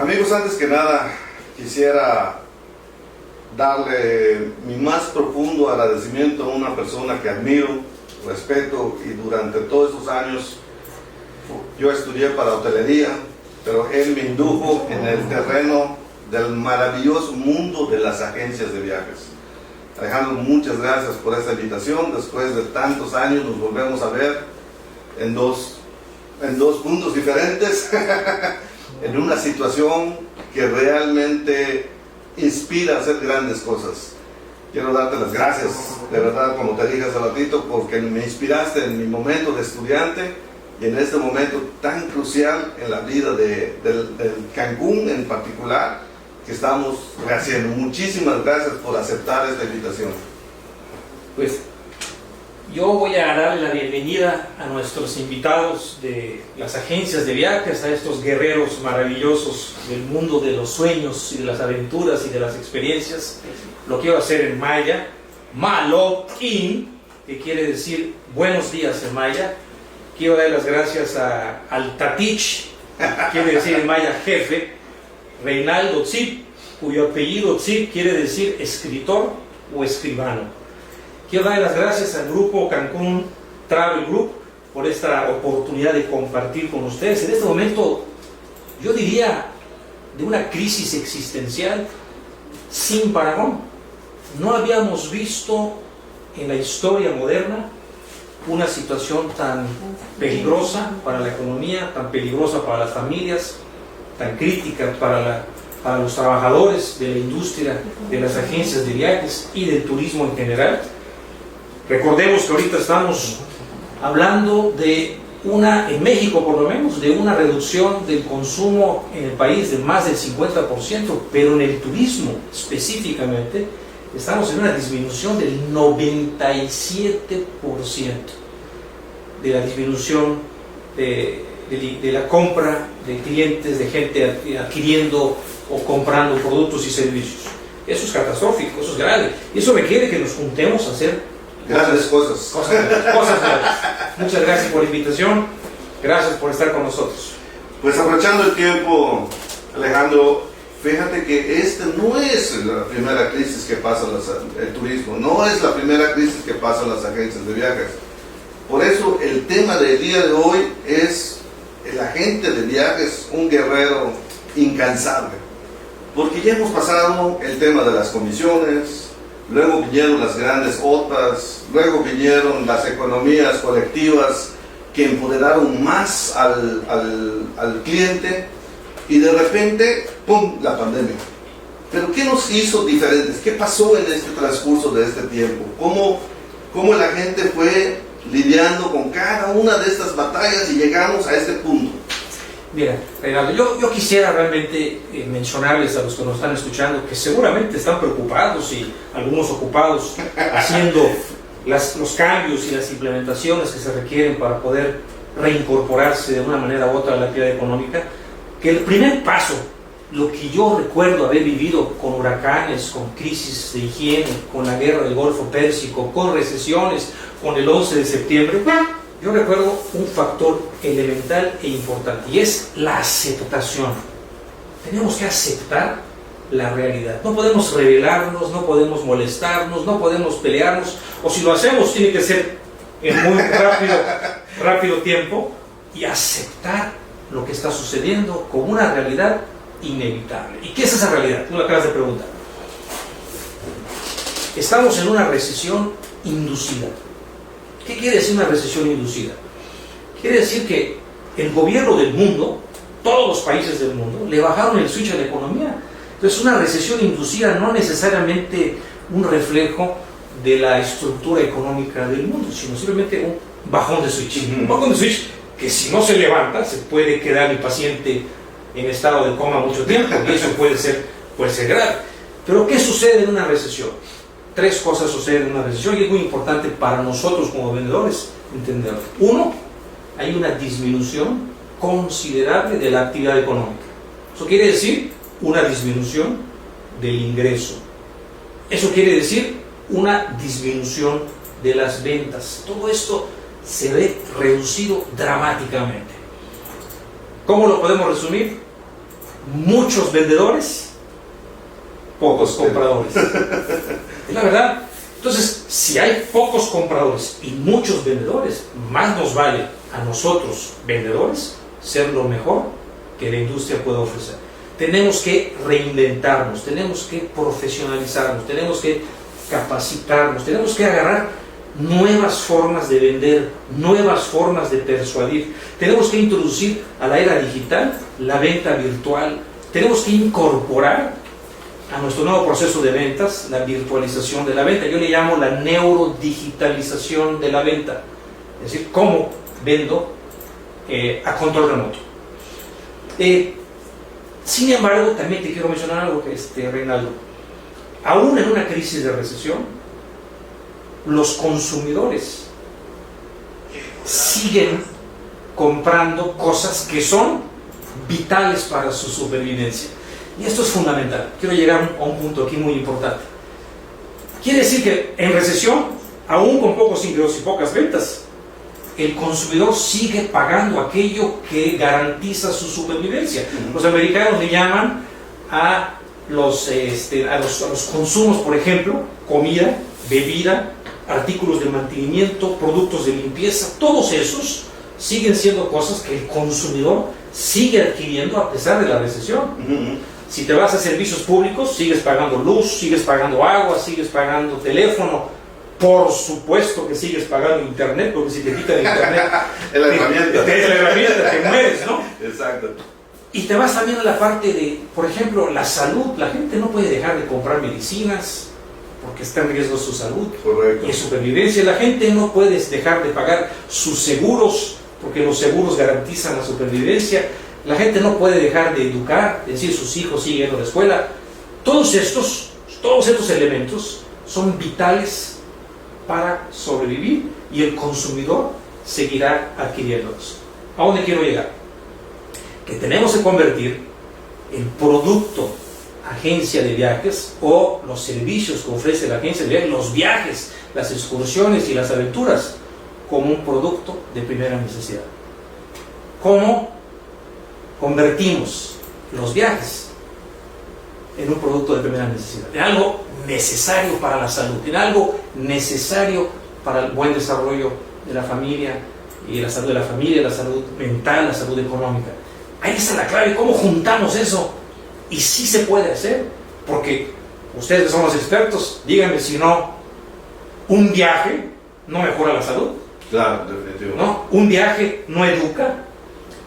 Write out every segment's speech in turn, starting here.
Amigos, antes que nada quisiera darle mi más profundo agradecimiento a una persona que admiro, respeto, y durante todos esos años yo estudié para hotelería, pero él me indujo en el terreno del maravilloso mundo de las agencias de viajes. Alejandro, muchas gracias por esta invitación. Después de tantos años nos volvemos a ver en dos puntos diferentes en una situación que realmente inspira a hacer grandes cosas. Quiero darte las gracias, de verdad, como te dije hace ratito, porque me inspiraste en mi momento de estudiante y en este momento tan crucial en la vida del Cancún en particular, que estamos haciendo. Muchísimas gracias por aceptar esta invitación. Pues yo voy a darle la bienvenida a nuestros invitados de las agencias de viajes, a estos guerreros maravillosos del mundo de los sueños y de las aventuras y de las experiencias. Lo quiero hacer en maya, Malokin, que quiere decir buenos días en maya. Quiero dar las gracias al Tatich, quiere decir en maya jefe, Reinaldo Tzip, cuyo apellido Tzip quiere decir escritor o escribano. Quiero dar las gracias al grupo Cancún Travel Group por esta oportunidad de compartir con ustedes. En este momento, yo diría, de una crisis existencial sin parangón. No habíamos visto en la historia moderna una situación tan peligrosa para la economía, tan peligrosa para las familias, tan crítica para los trabajadores de la industria, de las agencias de viajes y del turismo en general. Recordemos que ahorita estamos hablando de en México por lo menos, de una reducción del consumo en el país de más del 50%, pero en el turismo específicamente estamos en una disminución del 97% de la disminución de la compra de clientes, de gente adquiriendo o comprando productos y servicios. Eso es catastrófico, eso es grave, y eso requiere que nos juntemos a hacer grandes cosas. Cosas grandes. Muchas gracias por la invitación, gracias por estar con nosotros. Pues aprovechando el tiempo, Alejandro, fíjate que esta no es la primera crisis que pasa el turismo, no es la primera crisis que pasan las agencias de viajes. Por eso el tema del día de hoy es el agente de viajes, un guerrero incansable. Porque ya hemos pasado el tema de las comisiones, luego vinieron las grandes OTAs, luego vinieron las economías colectivas que empoderaron más al cliente, y de repente, ¡pum!, la pandemia. Pero ¿qué nos hizo diferentes? ¿Qué pasó en este transcurso de este tiempo? ¿Cómo la gente fue lidiando con cada una de estas batallas y llegamos a este punto? Mira, Reinaldo, yo quisiera realmente mencionarles a los que nos están escuchando que seguramente están preocupados y algunos ocupados haciendo los cambios y las implementaciones que se requieren para poder reincorporarse de una manera u otra a la actividad económica, que el primer paso, lo que yo recuerdo haber vivido con huracanes, con crisis de higiene, con la guerra del Golfo Pérsico, con recesiones, con el 11 de septiembre, yo recuerdo un factor elemental e importante, y es la aceptación. Tenemos que aceptar la realidad. No podemos rebelarnos, no podemos molestarnos, no podemos pelearnos, o si lo hacemos tiene que ser en muy rápido tiempo, y aceptar lo que está sucediendo como una realidad inevitable. ¿Y qué es esa realidad? Tú lo acabas de preguntar. Estamos en una recesión inducida. ¿Qué quiere decir una recesión inducida? Quiere decir que el gobierno del mundo, todos los países del mundo, le bajaron el switch a la economía. Entonces, una recesión inducida no necesariamente un reflejo de la estructura económica del mundo, sino simplemente un bajón de switch. Un bajón de switch que, si no se levanta, se puede quedar el paciente en estado de coma mucho tiempo, y eso puede ser grave. Pero ¿qué sucede en una recesión? Tres cosas suceden en una recesión, y es muy importante para nosotros como vendedores entenderlo. Uno, hay una disminución considerable de la actividad económica. Eso quiere decir una disminución del ingreso. Eso quiere decir una disminución de las ventas. Todo esto se ve reducido dramáticamente. ¿Cómo lo podemos resumir? muchos vendedores, pocos compradores. Es la verdad. Entonces, si hay pocos compradores y muchos vendedores, más nos vale a nosotros, vendedores, ser lo mejor que la industria pueda ofrecer. Tenemos que reinventarnos, tenemos que profesionalizarnos, tenemos que capacitarnos, tenemos que agarrar nuevas formas de vender, nuevas formas de persuadir. Tenemos que introducir a la era digital la venta virtual. Tenemos que incorporar a nuestro nuevo proceso de ventas la virtualización de la venta. Yo le llamo la neurodigitalización de la venta. Es decir, cómo vendo a control remoto. Sin embargo, también te quiero mencionar algo, Reinaldo. Aún en una crisis de recesión, los consumidores siguen comprando cosas que son vitales para su supervivencia. Y esto es fundamental. Quiero llegar a un punto aquí muy importante. Quiere decir que en recesión, aún con pocos ingresos y pocas ventas, el consumidor sigue pagando aquello que garantiza su supervivencia. Los americanos le llaman a los consumos, por ejemplo, comida, bebida, artículos de mantenimiento, productos de limpieza. Todos esos siguen siendo cosas que el consumidor sigue adquiriendo a pesar de la recesión. Si te vas a servicios públicos, sigues pagando luz, sigues pagando agua, sigues pagando teléfono. Por supuesto que sigues pagando internet, porque si te quitan internet, es la herramienta. Te mueres, ¿no? Exacto. Y te vas también a la parte de, por ejemplo, la salud. La gente no puede dejar de comprar medicinas porque está en riesgo su salud. Correcto. Y supervivencia. La gente no puede dejar de pagar sus seguros porque los seguros garantizan la supervivencia. La gente no puede dejar de educar, es decir, sus hijos siguen a la escuela. Todos estos elementos son vitales para sobrevivir y el consumidor seguirá adquiriéndolos. ¿A dónde quiero llegar? Que tenemos que convertir el producto agencia de viajes o los servicios que ofrece la agencia de viajes, los viajes, las excursiones y las aventuras, como un producto de primera necesidad. ¿Cómo convertimos los viajes en un producto de primera necesidad? En algo necesario para la salud, en algo necesario para el buen desarrollo de la familia, y la salud de la familia, la salud mental, la salud económica. Ahí está la clave. ¿Cómo juntamos eso? Y sí se puede hacer, porque ustedes que son los expertos, díganme si no, un viaje no mejora la salud. Claro, definitivo. ¿No? Un viaje no educa,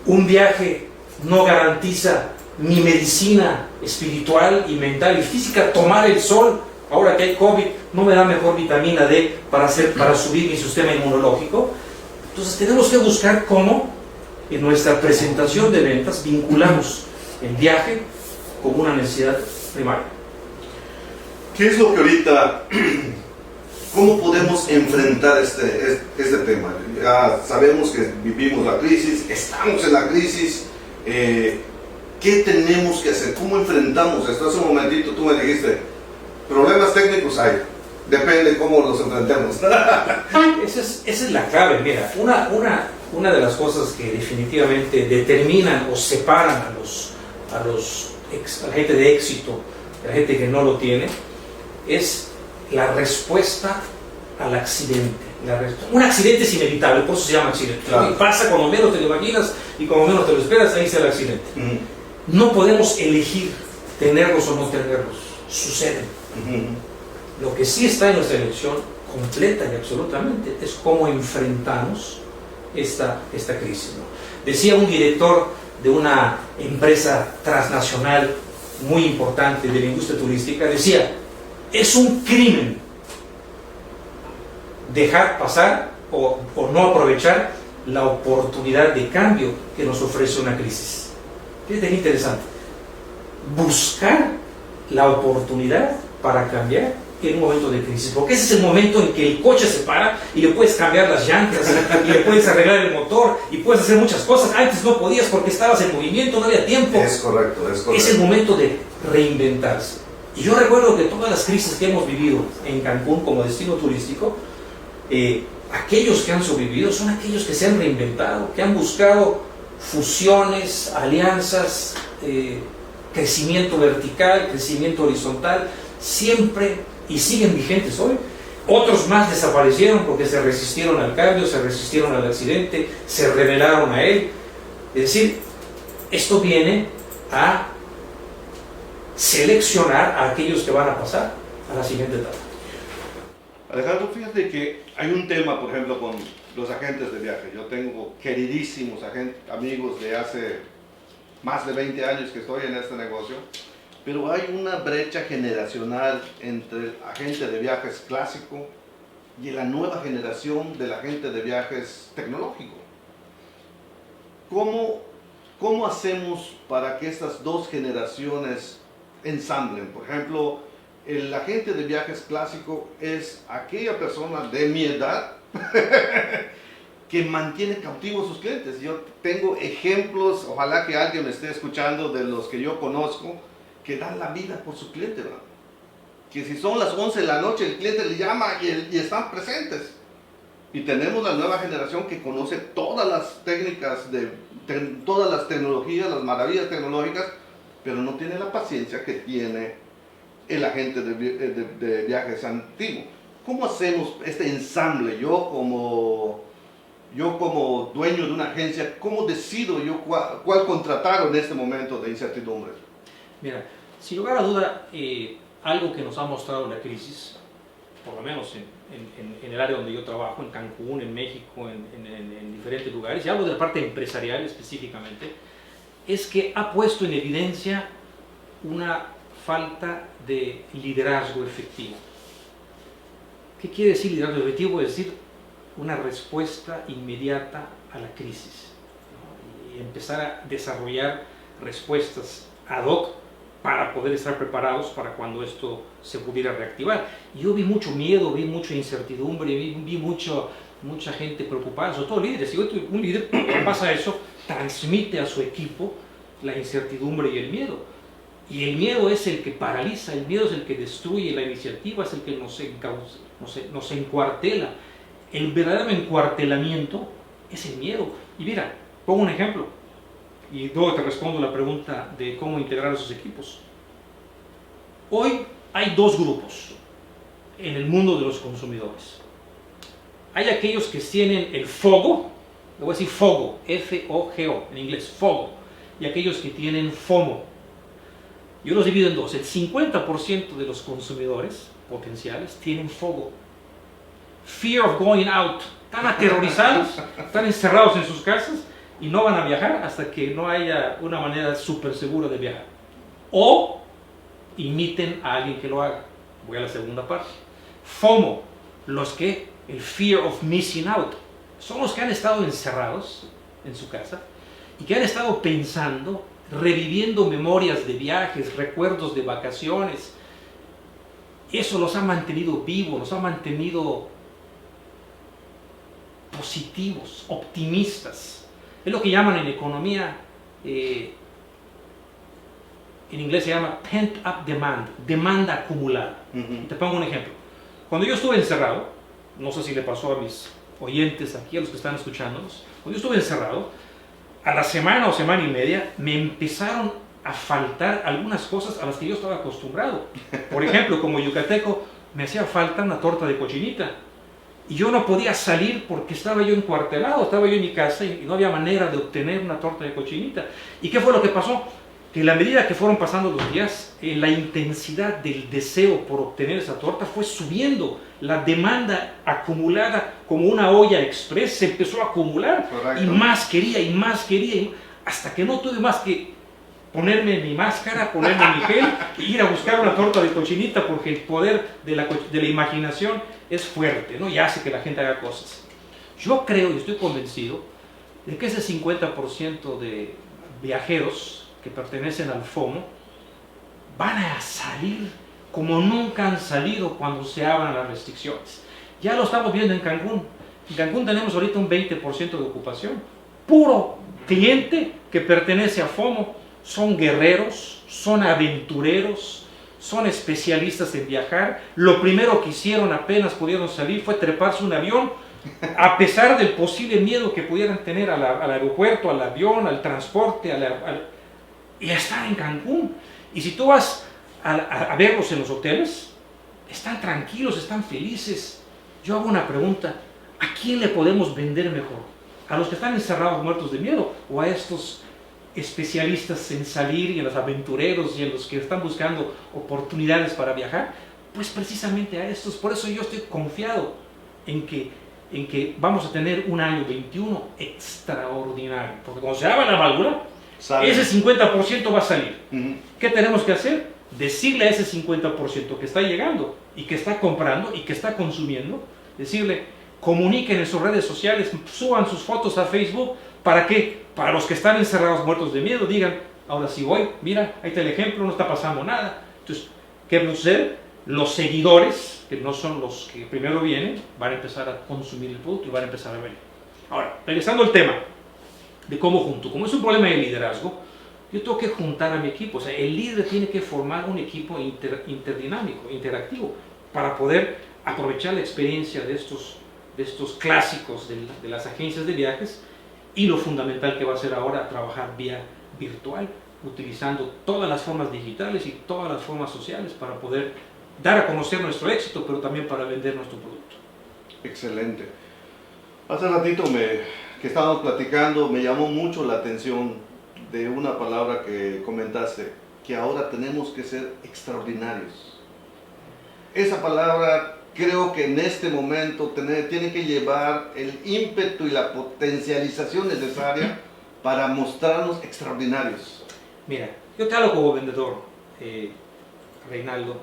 un viaje no garantiza mi medicina espiritual y mental y física. Tomar el sol, ahora que hay COVID, no me da mejor vitamina D para subir mi sistema inmunológico. Entonces tenemos que buscar cómo en nuestra presentación de ventas vinculamos el viaje como una necesidad primaria. ¿Qué es lo que ahorita, cómo podemos enfrentar este tema? Ya sabemos que vivimos la crisis, estamos en la crisis. ¿Qué tenemos que hacer? ¿Cómo enfrentamos esto? Hace un momentito tú me dijiste, problemas técnicos hay, depende cómo los enfrentemos. Esa es la clave. Mira, una de las cosas que definitivamente determinan o separan a la gente de éxito de la gente que no lo tiene es la respuesta al accidente. Un accidente es inevitable, por eso se llama accidente. Claro. Y pasa cuando menos te lo imaginas y cuando menos te lo esperas, ahí está el accidente. No podemos elegir tenerlos o no tenerlos, suceden. Lo que sí está en nuestra elección completa y absolutamente es cómo enfrentamos esta crisis, ¿no? Decía un director de una empresa transnacional muy importante de la industria turística, decía, es un crimen dejar pasar o no aprovechar la oportunidad de cambio que nos ofrece una crisis. Fíjate qué interesante. Buscar la oportunidad para cambiar en un momento de crisis, porque ese es el momento en que el coche se para y le puedes cambiar las llantas y le puedes arreglar el motor y puedes hacer muchas cosas. Antes no podías porque estabas en movimiento, no había tiempo. Es correcto. Es el momento de reinventarse. Y yo recuerdo que todas las crisis que hemos vivido en Cancún como destino turístico, aquellos que han sobrevivido son aquellos que se han reinventado, que han buscado fusiones, alianzas, crecimiento vertical, crecimiento horizontal, siempre y siguen vigentes hoy. Otros más desaparecieron porque se resistieron al cambio, se resistieron al accidente, se rebelaron a él. Es decir, esto viene a seleccionar a aquellos que van a pasar a la siguiente etapa. Alejandro, fíjate que hay un tema, por ejemplo, con los agentes de viaje. Yo tengo queridísimos amigos de hace más de 20 años que estoy en este negocio, pero hay una brecha generacional entre el agente de viajes clásico y la nueva generación del agente de viajes tecnológico. ¿Cómo hacemos para que estas dos generaciones ensamblen? Por ejemplo, el agente de viajes clásico es aquella persona de mi edad que mantiene cautivos a sus clientes. Yo tengo ejemplos, ojalá que alguien me esté escuchando, de los que yo conozco, que dan la vida por su cliente, ¿verdad? Que si son las 11 de la noche, el cliente le llama y están presentes. Y tenemos la nueva generación que conoce todas las técnicas, todas las tecnologías, las maravillas tecnológicas, pero no tiene la paciencia que tiene el agente de viajes antiguo. ¿Cómo hacemos este ensamble? Yo como dueño de una agencia, ¿cómo decido yo cuál contratar en este momento de incertidumbre? Mira, sin lugar a duda, algo que nos ha mostrado la crisis, por lo menos en el área donde yo trabajo, en Cancún, en México, en diferentes lugares, y hablo de la parte empresarial específicamente, es que ha puesto en evidencia una falta de liderazgo efectivo. ¿Qué quiere decir liderazgo efectivo? Es decir, una respuesta inmediata a la crisis, ¿no? Y empezar a desarrollar respuestas ad hoc para poder estar preparados para cuando esto se pudiera reactivar. Yo vi mucho miedo, vi mucha incertidumbre, vi mucha gente preocupada, sobre todo líderes. Y un líder, cuando pasa eso, transmite a su equipo la incertidumbre y el miedo. Y el miedo es el que paraliza, el miedo es el que destruye la iniciativa, es el que nos encuartela. El verdadero encuartelamiento es el miedo. Y mira, pongo un ejemplo, y luego te respondo la pregunta de cómo integrar esos equipos. Hoy hay dos grupos en el mundo de los consumidores. Hay aquellos que tienen el FOGO, le voy a decir FOGO, F-O-G-O, en inglés, FOGO, y aquellos que tienen FOMO. Yo los divido en dos. El 50% de los consumidores potenciales tienen FOGO. Fear of going out. Están aterrorizados, están encerrados en sus casas y no van a viajar hasta que no haya una manera súper segura de viajar. O imiten a alguien que lo haga. Voy a la segunda parte. FOMO, el fear of missing out, son los que han estado encerrados en su casa y que han estado pensando, reviviendo memorias de viajes, recuerdos de vacaciones. Eso los ha mantenido vivos, los ha mantenido positivos, optimistas. Es lo que llaman en economía, en inglés se llama pent up demand, demanda acumulada. Te pongo un ejemplo. Cuando yo estuve encerrado, no sé si le pasó a mis oyentes aquí, a los que están escuchándonos, cuando yo estuve encerrado, a la semana o semana y media me empezaron a faltar algunas cosas a las que yo estaba acostumbrado. Por ejemplo, como yucateco, me hacía falta una torta de cochinita. Y yo no podía salir porque estaba yo encuartelado, estaba yo en mi casa y no había manera de obtener una torta de cochinita. ¿Y qué fue lo que pasó? Que a la medida que fueron pasando los días, la intensidad del deseo por obtener esa torta fue subiendo. La demanda acumulada como una olla express se empezó a acumular. Correcto. Y más quería, hasta que no tuve más que ponerme mi máscara, ponerme mi gel e ir a buscar una torta de cochinita, porque el poder de la imaginación es fuerte, ¿no? Y hace que la gente haga cosas. Yo creo y estoy convencido de que ese 50% de viajeros que pertenecen al FOMO van a salir como nunca han salido cuando se abran las restricciones. Ya lo estamos viendo en Cancún. En Cancún tenemos ahorita un 20% de ocupación. Puro cliente que pertenece a FOMO. Son guerreros, son aventureros, son especialistas en viajar. Lo primero que hicieron apenas pudieron salir fue treparse un avión, a pesar del posible miedo que pudieran tener al aeropuerto, al avión, al transporte, y están en Cancún. Y si tú vas a verlos en los hoteles, están tranquilos, están felices. Yo hago una pregunta, ¿a quién le podemos vender mejor? ¿A los que están encerrados muertos de miedo o a estos especialistas en salir y en los aventureros y en los que están buscando oportunidades para viajar? Pues precisamente a estos. Por eso yo estoy confiado en que vamos a tener un año 21 extraordinario, porque cuando se abra la válvula, ese 50% va a salir. ¿Qué tenemos que hacer? Decirle a ese 50% que está llegando y que está comprando y que está consumiendo, decirle, comuniquen en sus redes sociales, suban sus fotos a Facebook. ¿Para qué? Para los que están encerrados muertos de miedo, digan, ahora sí voy, mira, ahí está el ejemplo, no está pasando nada. Entonces, ¿qué va a suceder? Los seguidores, que no son los que primero vienen, van a empezar a consumir el producto y van a empezar a venir. Ahora, regresando al tema de cómo junto, como es un problema de liderazgo, yo tengo que juntar a mi equipo. O sea, el líder tiene que formar un equipo interdinámico, interactivo, para poder aprovechar la experiencia de estos clásicos de las agencias de viajes y lo fundamental que va a ser ahora trabajar vía virtual, utilizando todas las formas digitales y todas las formas sociales para poder dar a conocer nuestro éxito, pero también para vender nuestro producto. Excelente. Hace ratito que estábamos platicando, me llamó mucho la atención de una palabra que comentaste, que ahora tenemos que ser extraordinarios. Esa palabra creo que en este momento tiene que llevar el ímpetu y la potencialización necesaria para mostrarnos extraordinarios. Mira, yo te hablo como vendedor, Reinaldo,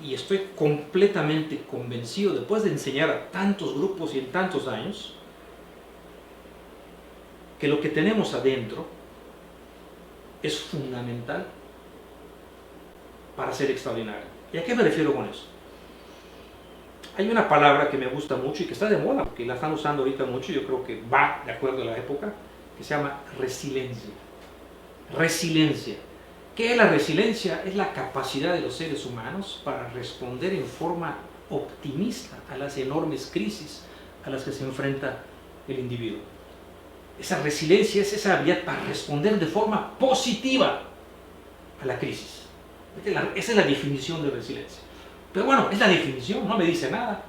y estoy completamente convencido, después de enseñar a tantos grupos y en tantos años, que lo que tenemos adentro es fundamental para ser extraordinario. ¿Y a qué me refiero con eso? Hay una palabra que me gusta mucho y que está de moda, porque la están usando ahorita mucho, yo creo que va de acuerdo a la época, que se llama resiliencia. Resiliencia. ¿Qué es la resiliencia? Es la capacidad de los seres humanos para responder en forma optimista a las enormes crisis a las que se enfrenta el individuo. Esa resiliencia es esa habilidad para responder de forma positiva a la crisis. Esa es la definición de resiliencia. Pero bueno, es la definición, no me dice nada.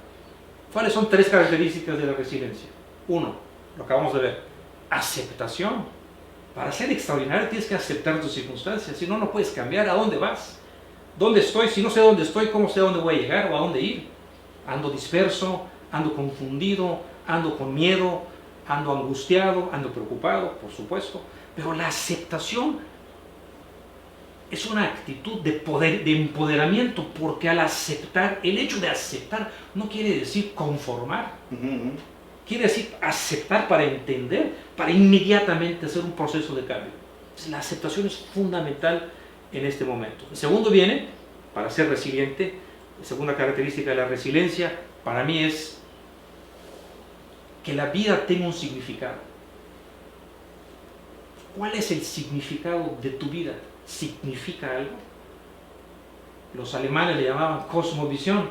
¿Cuáles son 3 características de la resiliencia? 1, lo acabamos de ver, aceptación. Para ser extraordinario tienes que aceptar tus circunstancias, si no, no puedes cambiar. ¿A dónde vas? ¿Dónde estoy? Si no sé dónde estoy, ¿cómo sé a dónde voy a llegar o a dónde ir? Ando disperso, ando confundido, ando con miedo, ando angustiado, ando preocupado, por supuesto. Pero la aceptación es una actitud de poder, de empoderamiento, porque al aceptar, el hecho de aceptar no quiere decir conformar. Quiere decir aceptar para entender, para inmediatamente hacer un proceso de cambio. Entonces, la aceptación es fundamental en este momento. El segundo viene, para ser resiliente, la segunda característica de la resiliencia, para mí es que la vida tenga un significado. ¿Cuál es el significado de tu vida? ¿Significa algo? Los alemanes le llamaban cosmovisión.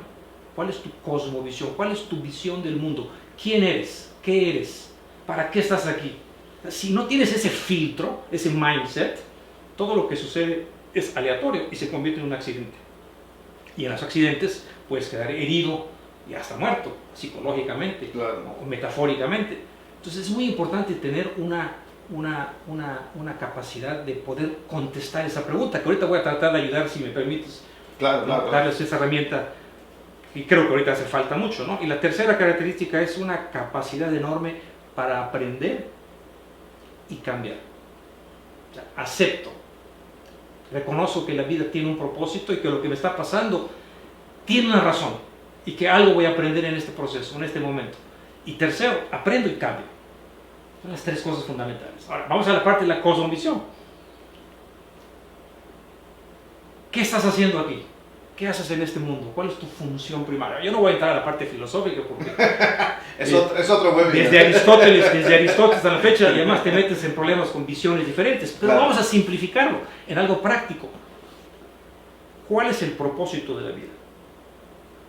¿Cuál es tu cosmovisión? ¿Cuál es tu visión del mundo? ¿Quién eres? ¿Qué eres? ¿Para qué estás aquí? Si no tienes ese filtro, ese mindset, todo lo que sucede es aleatorio y se convierte en un accidente. Y en los accidentes puedes quedar herido y hasta muerto, psicológicamente, claro, o metafóricamente. Entonces es muy importante tener una capacidad de poder contestar esa pregunta, que ahorita voy a tratar de ayudar, si me permites, darles esa herramienta. Y creo que ahorita hace falta mucho, ¿no? Y la tercera característica es una capacidad enorme para aprender y cambiar. O sea, acepto, reconozco que la vida tiene un propósito y que lo que me está pasando tiene una razón y que algo voy a aprender en este proceso, en este momento. Y tercero, aprendo y cambio. Son las 3 cosas fundamentales. Ahora, vamos a la parte de la cosmovisión. ¿Qué estás haciendo aquí? ¿Qué haces en este mundo? ¿Cuál es tu función primaria? Yo no voy a entrar a la parte filosófica porque es otro webinar. Desde Aristóteles hasta la fecha, y además te metes en problemas con visiones diferentes. Pero vamos a simplificarlo en algo práctico. ¿Cuál es el propósito de la vida?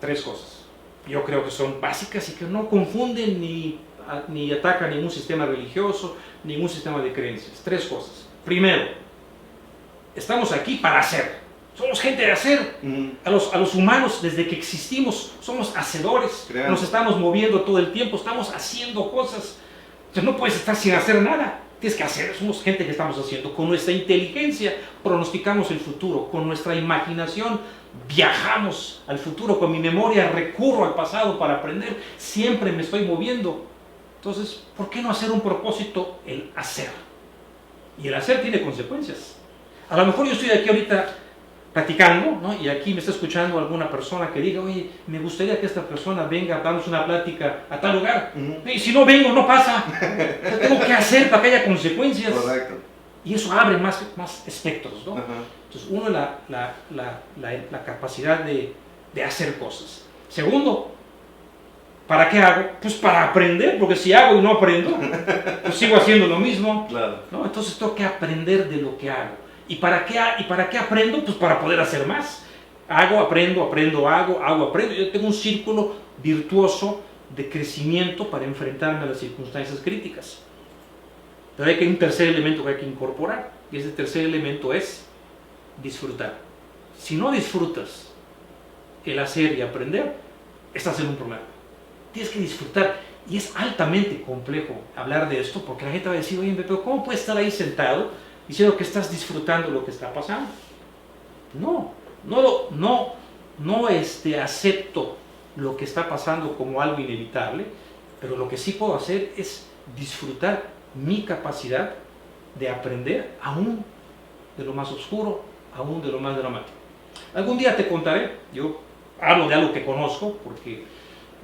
3 cosas. Yo creo que son básicas y que no confunden ni atacan ningún sistema religioso, ningún sistema de creencias. 3 cosas. Primero, estamos aquí para hacer. Somos gente de hacer. A los humanos, desde que existimos, somos hacedores. Creando. Nos estamos moviendo todo el tiempo, estamos haciendo cosas. Entonces no puedes estar sin hacer nada. Tienes que hacer. Somos gente que estamos haciendo. Con nuestra inteligencia pronosticamos el futuro. Con nuestra imaginación viajamos al futuro. Con mi memoria recurro al pasado para aprender. Siempre me estoy moviendo. Entonces, ¿por qué no hacer un propósito? El hacer. Y el hacer tiene consecuencias. A lo mejor yo estoy aquí ahorita platicando, ¿no? Y aquí me está escuchando alguna persona que diga, oye, me gustaría que esta persona venga a darnos una plática a tal lugar. Y si no vengo, no pasa. Yo tengo que hacer para que haya consecuencias. Correcto. Y eso abre más espectros, ¿no? Ajá. Entonces, uno, la capacidad de hacer cosas. Segundo, ¿para qué hago? Pues para aprender, porque si hago y no aprendo, pues sigo haciendo lo mismo. Claro. ¿No? Entonces tengo que aprender de lo que hago. ¿Y para qué aprendo? Pues para poder hacer más. Hago, aprendo, hago, aprendo. Yo tengo un círculo virtuoso de crecimiento para enfrentarme a las circunstancias críticas. Pero hay un tercer elemento que hay que incorporar, y ese tercer elemento es disfrutar. Si no disfrutas el hacer y aprender, estás en un problema. Tienes que disfrutar, y es altamente complejo hablar de esto, porque la gente va a decir, oye, pero ¿cómo puedes estar ahí sentado diciendo que estás disfrutando lo que está pasando? No acepto lo que está pasando como algo inevitable, pero lo que sí puedo hacer es disfrutar mi capacidad de aprender aún de lo más oscuro, aún de lo más dramático. Algún día te contaré, yo hablo de algo que conozco, porque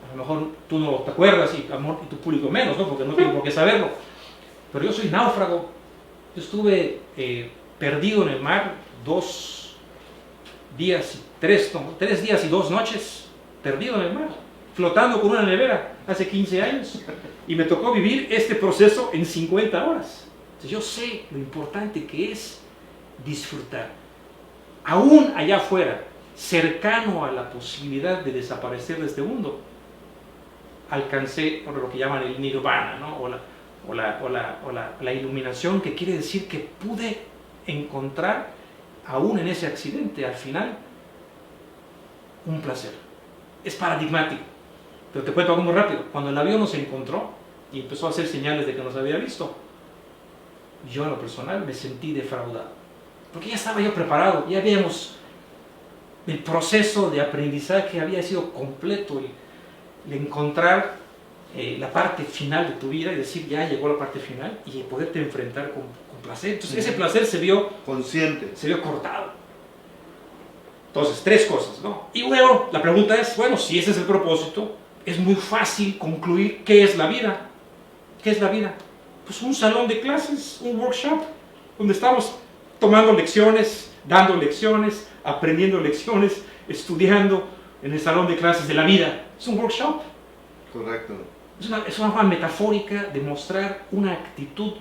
a lo mejor tú no te acuerdas y tu público menos, ¿no? Porque no tiene por qué saberlo. Pero yo soy náufrago. Yo estuve perdido en el mar 3 días y 2 noches, perdido en el mar, flotando con una nevera hace 15 años. Y me tocó vivir este proceso en 50 horas. Entonces yo sé lo importante que es disfrutar. Aún allá afuera, cercano a la posibilidad de desaparecer de este mundo, alcancé lo que llaman el nirvana, ¿no? o la iluminación, que quiere decir que pude encontrar, aún en ese accidente, al final, un placer. Es paradigmático, pero te cuento algo muy rápido. Cuando el avión nos encontró y empezó a hacer señales de que nos había visto, yo en lo personal me sentí defraudado, porque ya estaba yo preparado, ya habíamos, el proceso de aprendizaje había sido completo, el encontrar la parte final de tu vida y decir, ya llegó la parte final, y poderte enfrentar con placer. Entonces ese placer se vio consciente, se vio cortado. Entonces, 3 cosas, ¿no? Y luego la pregunta es, bueno, si ese es el propósito, es muy fácil concluir qué es la vida. ¿Qué es la vida? Pues un salón de clases, un workshop, donde estamos tomando lecciones, dando lecciones, aprendiendo lecciones, estudiando en el salón de clases de la vida. Es un workshop. correcto. Es una forma metafórica de mostrar una actitud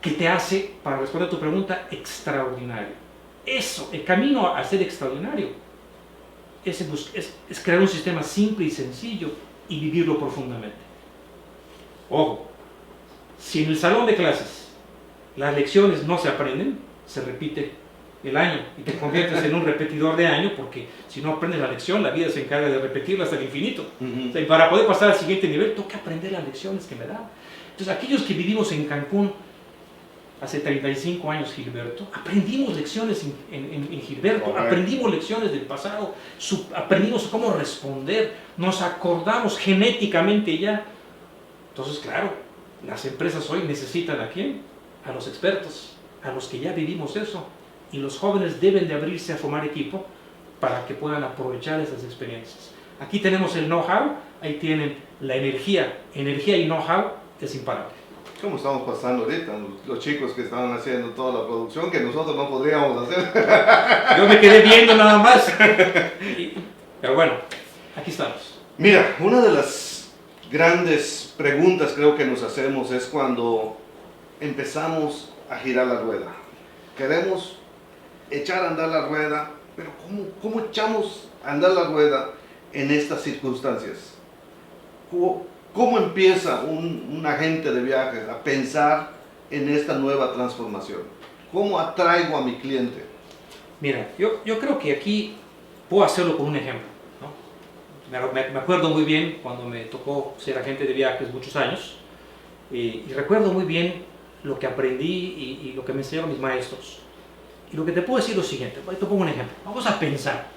que te hace, para responder a tu pregunta, extraordinario. Eso, el camino a ser extraordinario, es crear un sistema simple y sencillo y vivirlo profundamente. Ojo, si en el salón de clases las lecciones no se aprenden, se repite el año y te conviertes en un repetidor de año, porque si no aprendes la lección, la vida se encarga de repetirla hasta el infinito. O sea, y para poder pasar al siguiente nivel, tengo que aprender las lecciones que me dan. Entonces, aquellos que vivimos en Cancún hace 35 años, Gilberto, aprendimos lecciones en Gilberto, aprendimos lecciones del pasado, aprendimos cómo responder, nos acordamos genéticamente ya. Entonces, claro, las empresas hoy necesitan ¿a quién? A los expertos, a los que ya vivimos eso. Y los jóvenes deben de abrirse a formar equipo para que puedan aprovechar esas experiencias. Aquí tenemos el know-how, ahí tienen la energía y know-how es imparable. ¿Cómo estamos pasando ahorita? Los chicos que estaban haciendo toda la producción que nosotros no podríamos hacer. Yo me quedé viendo nada más. Pero bueno, aquí estamos. Mira, una de las grandes preguntas creo que nos hacemos es cuando empezamos a girar la rueda. Queremos echar a andar la rueda, pero ¿cómo echamos a andar la rueda en estas circunstancias? ¿Cómo empieza un agente de viajes a pensar en esta nueva transformación? ¿Cómo atraigo a mi cliente? Mira, yo creo que aquí puedo hacerlo con un ejemplo, ¿no? Me acuerdo muy bien cuando me tocó ser agente de viajes muchos años, y recuerdo muy bien lo que aprendí y lo que me enseñaron mis maestros. Y lo que te puedo decir es lo siguiente, te pongo un ejemplo. Vamos a pensar,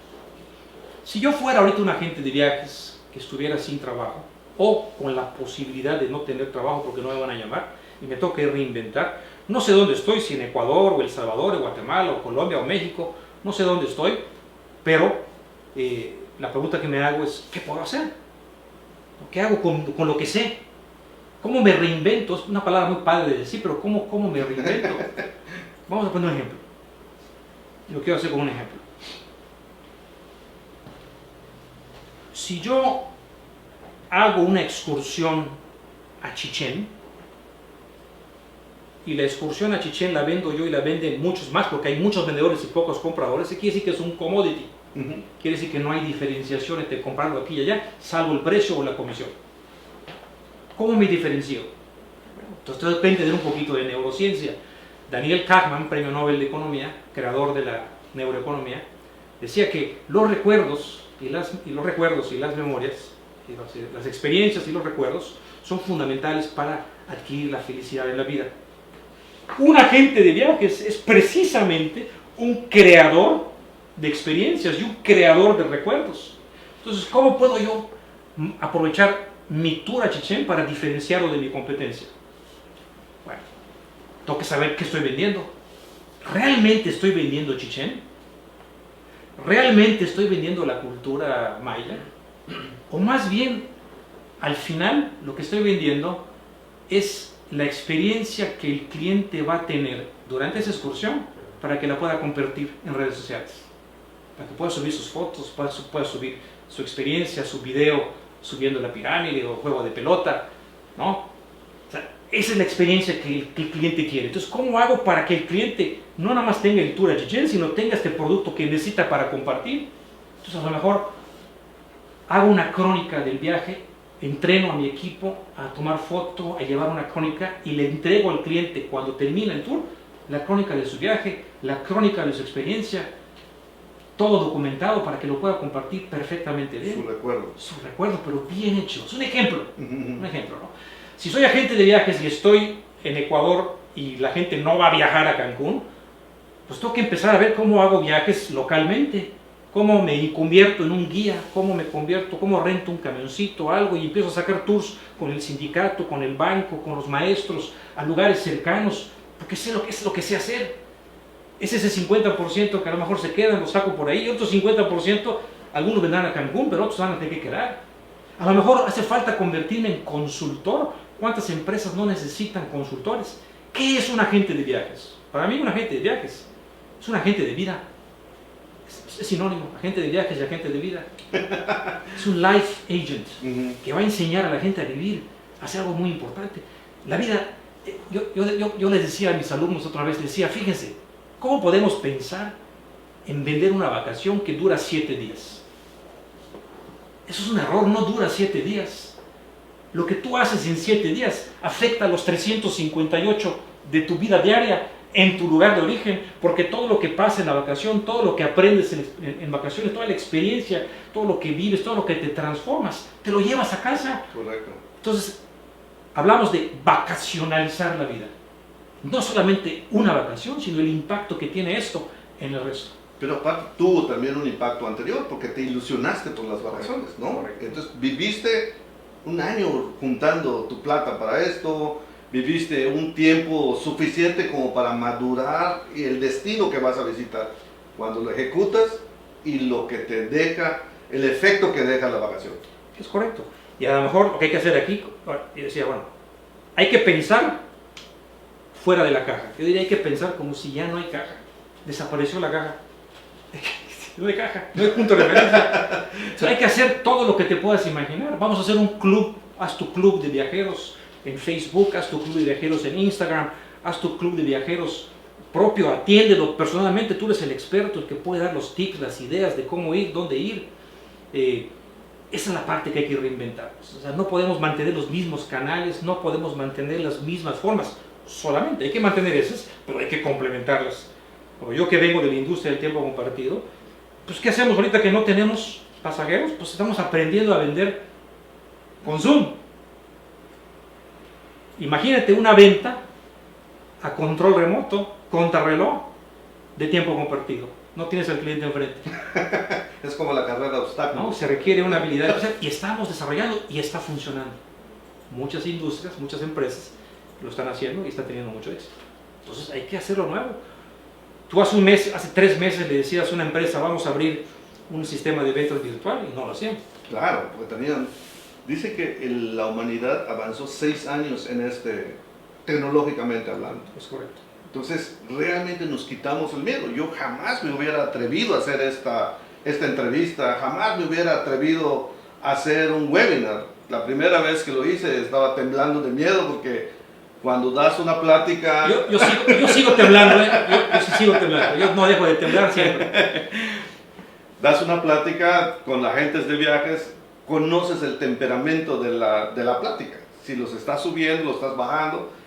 si yo fuera ahorita un agente de viajes que estuviera sin trabajo, o con la posibilidad de no tener trabajo porque no me van a llamar, y me toca reinventar, no sé dónde estoy, si en Ecuador, o El Salvador, o Guatemala, o Colombia, o México, no sé dónde estoy, pero la pregunta que me hago es, ¿qué puedo hacer? ¿Qué hago con lo que sé? ¿Cómo me reinvento? Es una palabra muy padre de decir, pero ¿cómo me reinvento? Vamos a poner un ejemplo. Lo quiero hacer con un ejemplo. Si yo hago una excursión a Chichén, y la excursión a Chichén la vendo yo y la venden muchos más, porque hay muchos vendedores y pocos compradores, quiere decir que es un commodity. Quiere decir que no hay diferenciación entre comprarlo aquí y allá, salvo el precio o la comisión. ¿Cómo me diferencio? Bueno, entonces depende de un poquito de neurociencia. Daniel Kahneman, premio Nobel de Economía, creador de la neuroeconomía, decía que los recuerdos y las memorias, las experiencias y los recuerdos son fundamentales para adquirir la felicidad en la vida. Un agente de viajes es precisamente un creador de experiencias y un creador de recuerdos. Entonces, ¿cómo puedo yo aprovechar mi tour a Chichén para diferenciarlo de mi competencia? Bueno, tengo que saber qué estoy vendiendo. ¿Realmente estoy vendiendo Chichén? ¿Realmente estoy vendiendo la cultura maya? O más bien, al final, lo que estoy vendiendo es la experiencia que el cliente va a tener durante esa excursión para que la pueda compartir en redes sociales. Para que pueda subir sus fotos, pueda subir su experiencia, su video subiendo la pirámide o juego de pelota, ¿no? O sea, esa es la experiencia que el cliente quiere. Entonces, ¿cómo hago para que el cliente no nada más tenga el tour a Chichén, sino tenga este producto que necesita para compartir? Entonces, a lo mejor hago una crónica del viaje, entreno a mi equipo a tomar foto, a llevar una crónica y le entrego al cliente cuando termina el tour la crónica de su viaje, la crónica de su experiencia, todo documentado para que lo pueda compartir perfectamente bien. Su recuerdo. Su recuerdo, pero bien hecho. Es un ejemplo. Un ejemplo, ¿no? Si soy agente de viajes y estoy en Ecuador y la gente no va a viajar a Cancún, pues tengo que empezar a ver cómo hago viajes localmente. Cómo me convierto en un guía, cómo rento un camioncito, algo, y empiezo a sacar tours con el sindicato, con el banco, con los maestros, a lugares cercanos, porque sé lo que sé hacer. Es ese 50% que a lo mejor se quedan, lo saco por ahí, y otro 50%, algunos vendrán a Cancún, pero otros van a tener que quedar. A lo mejor hace falta convertirme en consultor. ¿Cuántas empresas no necesitan consultores? ¿Qué es un agente de viajes? Para mí un agente de viajes es un agente de vida. Es sinónimo, agente de viajes y agente de vida. Es un life agent que va a enseñar a la gente a vivir, a hacer algo muy importante. La vida, yo les decía a mis alumnos otra vez, les decía, fíjense, ¿cómo podemos pensar en vender una vacación que dura 7 días? Eso es un error, no dura 7 días. Lo que tú haces en 7 días afecta a los 358 de tu vida diaria en tu lugar de origen, porque todo lo que pasa en la vacación, todo lo que aprendes en vacaciones, toda la experiencia, todo lo que vives, todo lo que te transformas, te lo llevas a casa. Correcto. Entonces, hablamos de vacacionalizar la vida. No solamente una vacación, sino el impacto que tiene esto en el resto. Pero aparte tuvo también un impacto anterior, porque te ilusionaste por las vacaciones, ¿no? Correcto. Entonces viviste un año juntando tu plata para esto, viviste un tiempo suficiente como para madurar el destino que vas a visitar. Cuando lo ejecutas y lo que te deja, el efecto que deja la vacación. Es correcto. Y a lo mejor lo que hay que hacer aquí, y decía, bueno, hay que pensar fuera de la caja. Yo diría, hay que pensar como si ya no hay caja. Desapareció la caja. No hay caja, no hay punto de referencia. O sea, hay que hacer todo lo que te puedas imaginar. Vamos a hacer un club, haz tu club de viajeros en Facebook, haz tu club de viajeros en Instagram, haz tu club de viajeros propio, atiéndelo personalmente, tú eres el experto, el que puede dar los tips, las ideas de cómo ir, dónde ir. Esa es la parte que hay que reinventar. O sea, no podemos mantener los mismos canales, no podemos mantener las mismas formas. solamente. Hay que mantener esas, pero hay que complementarlas. Como yo que vengo de la industria del tiempo compartido, pues ¿qué hacemos ahorita que no tenemos pasajeros? Pues estamos aprendiendo a vender con Zoom. Imagínate una venta a control remoto, contrarreloj, de tiempo compartido. No tienes al cliente enfrente. Es como la carrera de obstáculos. No, se requiere una habilidad especial y estamos desarrollando y está funcionando. Muchas industrias, muchas empresas lo están haciendo y están teniendo mucho éxito. Entonces hay que hacerlo nuevo. Tú hace 3 meses le decías a una empresa, vamos a abrir un sistema de ventas virtual y no lo hacían. Claro, porque dice que la humanidad avanzó 6 años en tecnológicamente hablando. Es correcto. Entonces, realmente nos quitamos el miedo. Yo jamás me hubiera atrevido a hacer esta entrevista, jamás me hubiera atrevido a hacer un webinar. La primera vez que lo hice estaba temblando de miedo porque cuando das una plática... Yo sigo temblando, yo sí sigo temblando, yo no dejo de temblar siempre. Das una plática con agentes de viajes, conoces el temperamento de la plática. Si los estás subiendo, los estás bajando.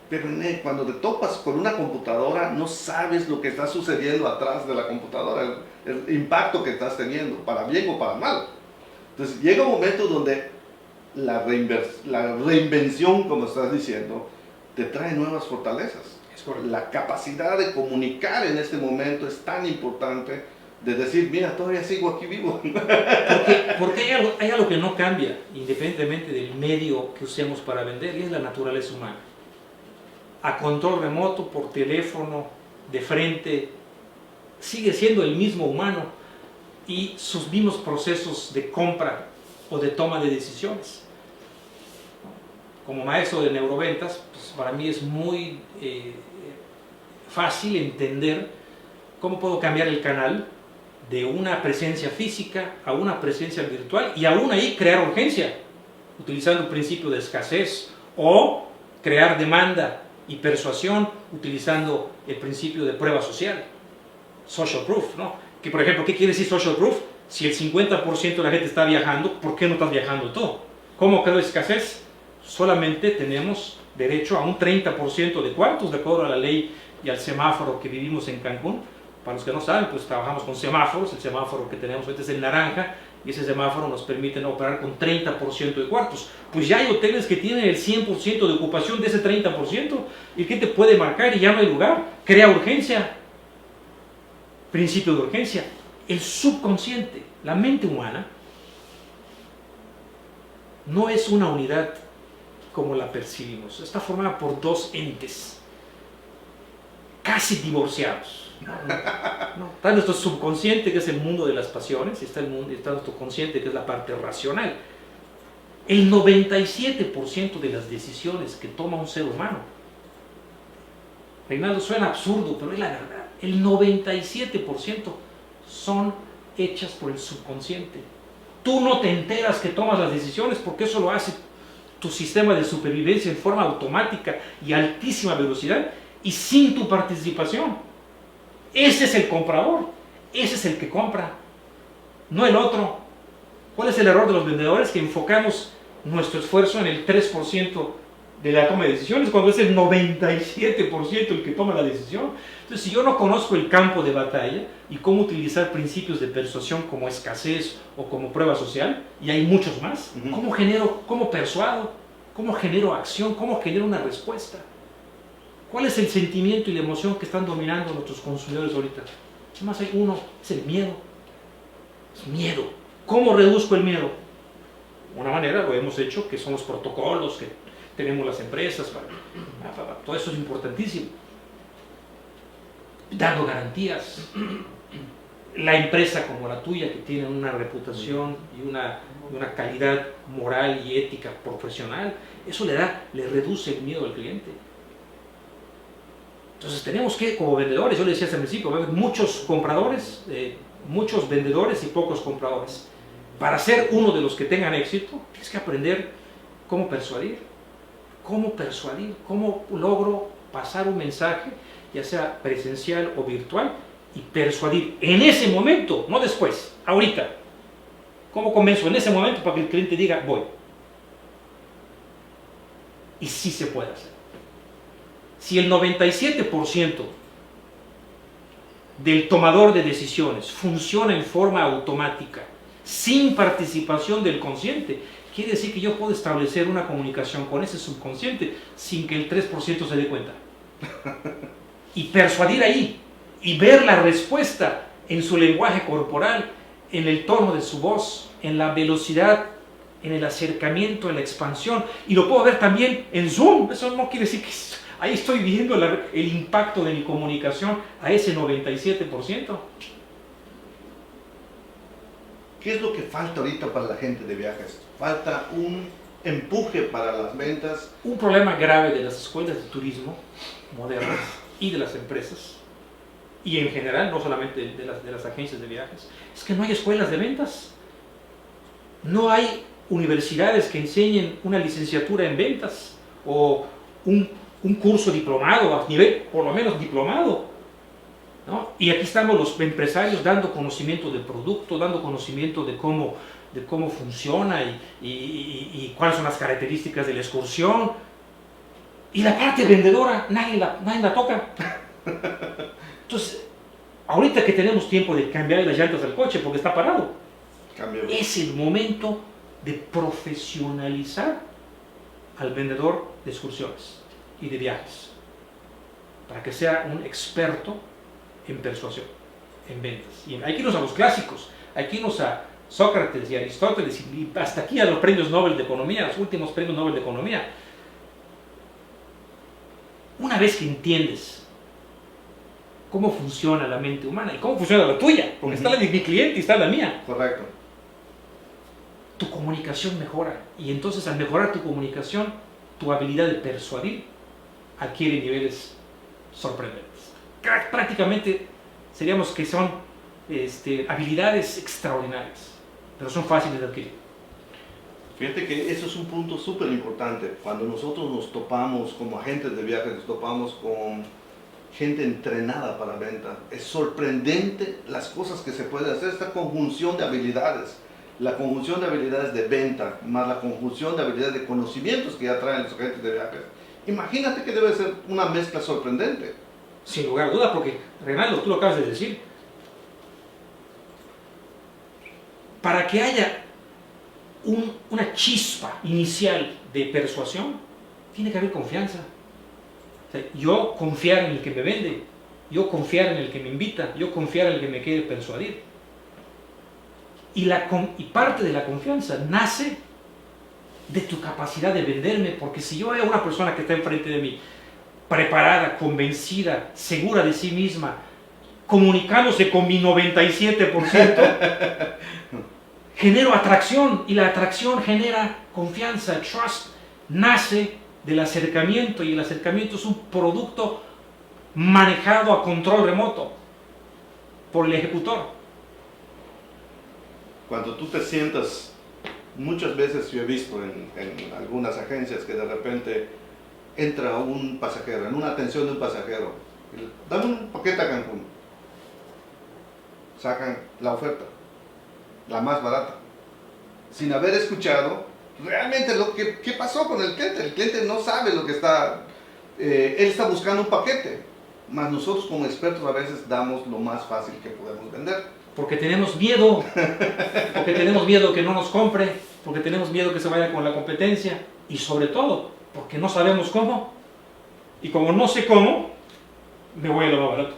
Pero cuando te topas con una computadora, no sabes lo que está sucediendo atrás de la computadora, el impacto que estás teniendo, para bien o para mal. Entonces llega un momento donde la reinvención, como estás diciendo, te trae nuevas fortalezas. La capacidad de comunicar en este momento es tan importante, de decir, mira, todavía sigo aquí vivo. Porque hay algo que no cambia, independientemente del medio que usemos para vender, y es la naturaleza humana. A control remoto, por teléfono, de frente, sigue siendo el mismo humano y sus mismos procesos de compra o de toma de decisiones. Como maestro de neuroventas, pues para mí es muy fácil entender cómo puedo cambiar el canal de una presencia física a una presencia virtual y aún ahí crear urgencia, utilizando el principio de escasez, o crear demanda y persuasión utilizando el principio de prueba social, social proof, ¿no? Que por ejemplo, ¿qué quiere decir social proof? Si el 50% de la gente está viajando, ¿por qué no estás viajando tú? ¿Cómo creo escasez? Solamente tenemos derecho a un 30% de cuartos, de acuerdo a la ley y al semáforo que vivimos en Cancún. Para los que no saben, pues trabajamos con semáforos. El semáforo que tenemos ahorita es el naranja, y ese semáforo nos permite operar con 30% de cuartos. Pues ya hay hoteles que tienen el 100% de ocupación de ese 30%. ¿Y qué te puede marcar? Y ya no hay lugar. Crea urgencia. Principio de urgencia. El subconsciente, la mente humana, no es una unidad como la percibimos. Está formada por 2 entes casi divorciados. No. Está nuestro subconsciente, que es el mundo de las pasiones, y está nuestro consciente, que es la parte racional. El 97% de las decisiones que toma un ser humano, Reinaldo, suena absurdo, pero es la verdad, el 97% son hechas por el subconsciente. Tú no te enteras que tomas las decisiones porque eso lo hace tu sistema de supervivencia en forma automática y a altísima velocidad y sin tu participación. Ese es el comprador, ese es el que compra, no el otro. ¿Cuál es el error de los vendedores? Que enfocamos nuestro esfuerzo en el 3% de la toma de decisiones, cuando es el 97% el que toma la decisión. Entonces, si yo no conozco el campo de batalla y cómo utilizar principios de persuasión como escasez o como prueba social, y hay muchos más, ¿cómo persuado? ¿Cómo genero acción? ¿Cómo genero una respuesta? ¿Cuál es el sentimiento y la emoción que están dominando a nuestros consumidores ahorita? Además hay uno, es el miedo. Es miedo. ¿Cómo reduzco el miedo? Una manera, lo hemos hecho, que son los protocolos que tenemos las empresas. Todo eso es importantísimo. Dando garantías. La empresa como la tuya, que tiene una reputación y una calidad moral y ética profesional, eso le reduce el miedo al cliente. Entonces tenemos que, como vendedores, yo le decía al principio, va a haber muchos compradores, muchos vendedores y pocos compradores. Para ser uno de los que tengan éxito, tienes que aprender cómo persuadir, cómo logro pasar un mensaje, ya sea presencial o virtual, y persuadir en ese momento, no después, ahorita. ¿Cómo convenzo en ese momento para que el cliente diga, voy? Y sí se puede hacer. Si el 97% del tomador de decisiones funciona en forma automática, sin participación del consciente, quiere decir que yo puedo establecer una comunicación con ese subconsciente sin que el 3% se dé cuenta. Y persuadir ahí, y ver la respuesta en su lenguaje corporal, en el tono de su voz, en la velocidad, en el acercamiento, en la expansión. Y lo puedo ver también en Zoom. Eso no quiere decir que ahí estoy viendo el impacto de mi comunicación a ese 97%. ¿Qué es lo que falta ahorita para la gente de viajes? Falta un empuje para las ventas. Un problema grave de las escuelas de turismo modernas y de las empresas, y en general, no solamente de las agencias de viajes, es que no hay escuelas de ventas. No hay universidades que enseñen una licenciatura en ventas o un curso diplomado, a nivel por lo menos diplomado, ¿no? Y aquí estamos los empresarios dando conocimiento del producto, dando conocimiento de cómo funciona y cuáles son las características de la excursión. Y la parte vendedora, nadie la toca. Entonces, ahorita que tenemos tiempo de cambiar las llantas del coche porque está parado, es el momento de profesionalizar al vendedor de excursiones y de viajes, para que sea un experto en persuasión, en ventas. Y hay que irnos a los clásicos, hay que irnos a Sócrates y Aristóteles y hasta aquí a los premios Nobel de Economía, los últimos premios Nobel de Economía. Una vez que entiendes cómo funciona la mente humana y cómo funciona la tuya, porque está la de mi cliente y está la mía. Correcto. Tu comunicación mejora, y entonces al mejorar tu comunicación, tu habilidad de persuadir adquiere niveles sorprendentes. Prácticamente seríamos que son habilidades extraordinarias, pero son fáciles de adquirir. Fíjate que eso es un punto súper importante. Cuando nosotros nos topamos como agentes de viajes, nos topamos con gente entrenada para venta, es sorprendente las cosas que se puede hacer, esta conjunción de habilidades. La conjunción de habilidades de venta, más la conjunción de habilidades de conocimientos que ya traen los agentes de viajes. Imagínate que debe ser una mezcla sorprendente. Sin lugar a dudas, porque, Reinaldo, tú lo acabas de decir. Para que haya una chispa inicial de persuasión, tiene que haber confianza. O sea, yo confiar en el que me vende, yo confiar en el que me invita, yo confiar en el que me quiere persuadir. Y parte de la confianza nace de tu capacidad de venderme, porque si yo veo a una persona que está enfrente de mí, preparada, convencida, segura de sí misma, comunicándose con mi 97%, genero atracción, y la atracción genera confianza. Trust nace del acercamiento, y el acercamiento es un producto manejado a control remoto por el ejecutor. Cuando tú te sientas, muchas veces yo he visto en algunas agencias que de repente entra un pasajero, en una atención de un pasajero, dame un paquete a Cancún, sacan la oferta, la más barata, sin haber escuchado realmente qué pasó con el cliente no sabe lo que está, él está buscando un paquete, mas nosotros como expertos a veces damos lo más fácil que podemos vender. Porque tenemos miedo que no nos compre, porque tenemos miedo que se vaya con la competencia, y sobre todo, porque no sabemos cómo, y como no sé cómo, me voy a lo más barato,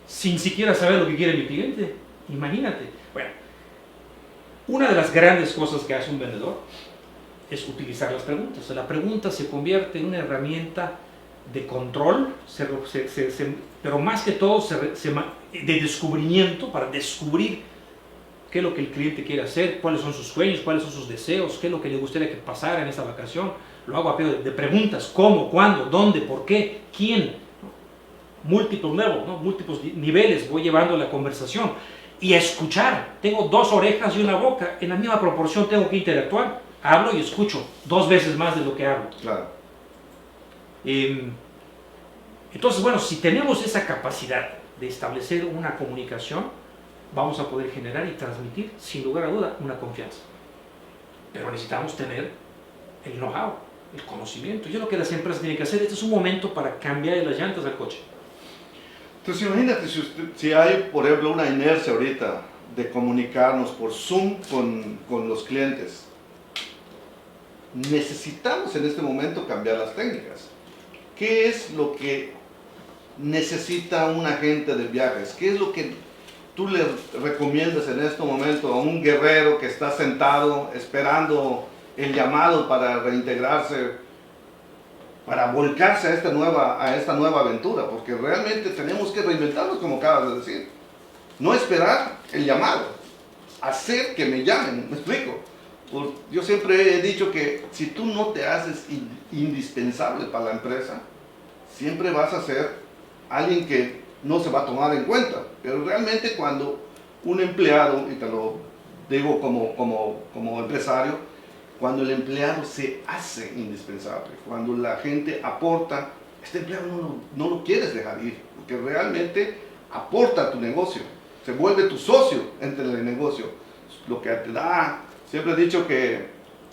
sin siquiera saber lo que quiere mi cliente. Imagínate. Bueno, una de las grandes cosas que hace un vendedor es utilizar las preguntas. O sea, la pregunta se convierte en una herramienta de control, pero más que todo de descubrimiento, para descubrir qué es lo que el cliente quiere hacer, cuáles son sus sueños, cuáles son sus deseos, qué es lo que le gustaría que pasara en esa vacación. Lo hago a pedido de preguntas: cómo, cuándo, dónde, por qué, quién, múltiples niveles, voy llevando la conversación. Y a escuchar, tengo dos orejas y una boca, en la misma proporción tengo que interactuar, hablo y escucho 2 veces más de lo que hablo. Claro. Entonces, bueno, si tenemos esa capacidad de establecer una comunicación, vamos a poder generar y transmitir, sin lugar a duda, una confianza. Pero necesitamos tener el know-how, el conocimiento. Yo lo que las empresas tienen que hacer, este es un momento para cambiar las llantas del coche. Entonces imagínate si hay, por ejemplo, una inercia ahorita de comunicarnos por Zoom con los clientes. Necesitamos en este momento cambiar las técnicas. ¿Qué es lo que necesita un agente de viajes? ¿Qué es lo que tú le recomiendas en este momento a un guerrero que está sentado esperando el llamado para reintegrarse, para volcarse a esta nueva aventura? Porque realmente tenemos que reinventarnos, como acabas de decir. No esperar el llamado, hacer que me llamen, ¿me explico? Yo siempre he dicho que si tú no te haces indispensable para la empresa, siempre vas a ser alguien que no se va a tomar en cuenta. Pero realmente cuando un empleado, y te lo digo como empresario, cuando el empleado se hace indispensable, cuando la gente aporta, este empleado no lo quieres dejar ir, porque realmente aporta a tu negocio, se vuelve tu socio entre el negocio. Lo que te da, siempre he dicho que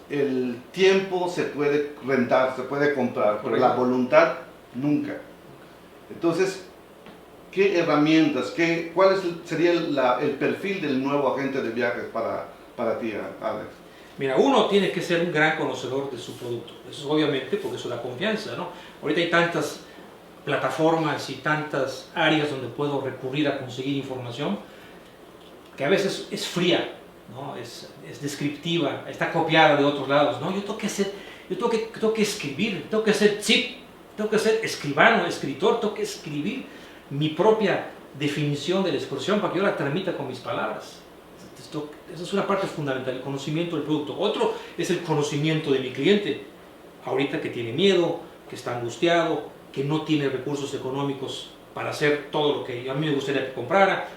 el tiempo se puede rentar, se puede comprar, pero la voluntad nunca. Entonces, ¿qué herramientas, cuál sería el perfil del nuevo agente de viajes para ti, Alex? Mira, uno tiene que ser un gran conocedor de su producto. Eso es obviamente porque eso da confianza, ¿no? Ahorita hay tantas plataformas y tantas áreas donde puedo recurrir a conseguir información que a veces es fría, ¿no? Es descriptiva, está copiada de otros lados, ¿no? Yo tengo que escribir, tengo que ser chip, tengo que ser escribano, escritor, tengo que escribir mi propia definición de la expresión para que yo la transmita con mis palabras. Esa es una parte fundamental, el conocimiento del producto. Otro es el conocimiento de mi cliente, ahorita que tiene miedo, que está angustiado, que no tiene recursos económicos para hacer todo lo que a mí me gustaría que comprara.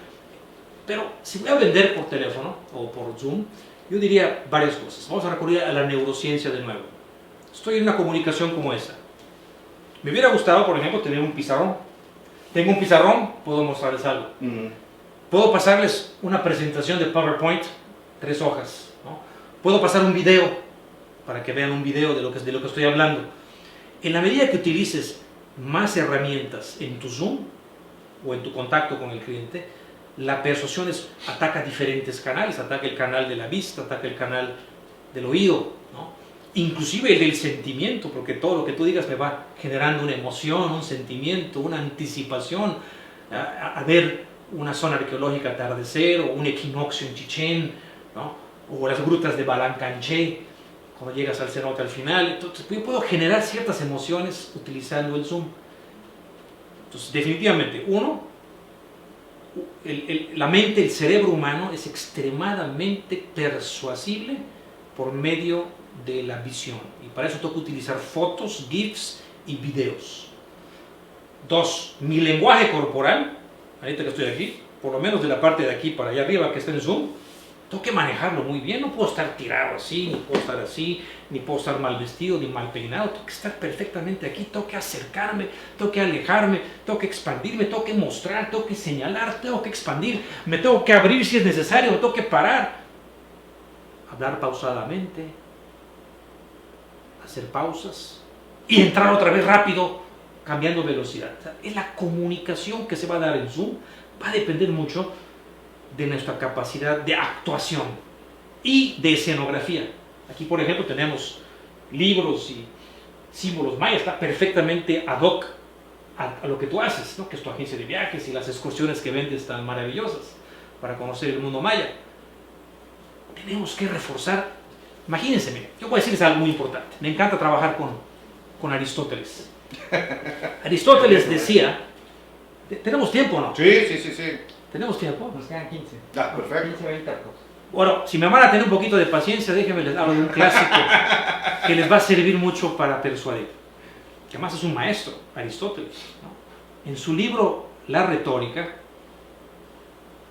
Pero si voy a vender por teléfono o por Zoom, yo diría varias cosas. Vamos a recurrir a la neurociencia de nuevo. Estoy en una comunicación como esa. Me hubiera gustado, por ejemplo, tener un pizarrón. Tengo un pizarrón, puedo mostrarles algo. Puedo pasarles una presentación de PowerPoint, 3 hojas, ¿no? Puedo pasar un video, para que vean un video de lo que estoy hablando. En la medida que utilices más herramientas en tu Zoom o en tu contacto con el cliente, la persuasión ataca diferentes canales, ataca el canal de la vista, ataca el canal del oído, ¿no? Inclusive el del sentimiento, porque todo lo que tú digas me va generando una emoción, un sentimiento, una anticipación a ver una zona arqueológica atardecer, o un equinoccio en Chichén, ¿no? O las grutas de Balancanché, cuando llegas al cenote al final. Entonces yo puedo generar ciertas emociones utilizando el Zoom. Entonces definitivamente, la mente, el cerebro humano es extremadamente persuasible por medio de la visión, y para eso tengo que utilizar fotos, GIFs y videos. 2, mi lenguaje corporal, ahorita que estoy aquí, por lo menos de la parte de aquí para allá arriba que está en Zoom, tengo que manejarlo muy bien. No puedo estar tirado así, ni puedo estar así, ni puedo estar mal vestido, ni mal peinado. Tengo que estar perfectamente aquí, tengo que acercarme, tengo que alejarme, tengo que expandirme, tengo que mostrar, tengo que señalar, tengo que expandir, me tengo que abrir si es necesario, me tengo que parar, hablar pausadamente, hacer pausas y entrar otra vez rápido, cambiando velocidad. O sea, es la comunicación que se va a dar en Zoom, va a depender mucho de nuestra capacidad de actuación y de escenografía. Aquí, por ejemplo, tenemos libros y símbolos mayas, está perfectamente ad hoc a lo que tú haces, ¿no? Que es tu agencia de viajes y las excursiones que vendes tan maravillosas para conocer el mundo maya. Tenemos que reforzar. Imagínense, mire, yo voy a decirles algo muy importante. Me encanta trabajar con Aristóteles. Aristóteles decía, ¿tenemos tiempo o no? Sí. ¿Tenemos tiempo? Nos quedan 15. Ah, perfecto. 15, 20 arcos. Bueno, si me van a tener un poquito de paciencia, déjenme les hablo de un clásico que les va a servir mucho para persuadir. Que además es un maestro, Aristóteles, ¿no? En su libro La retórica,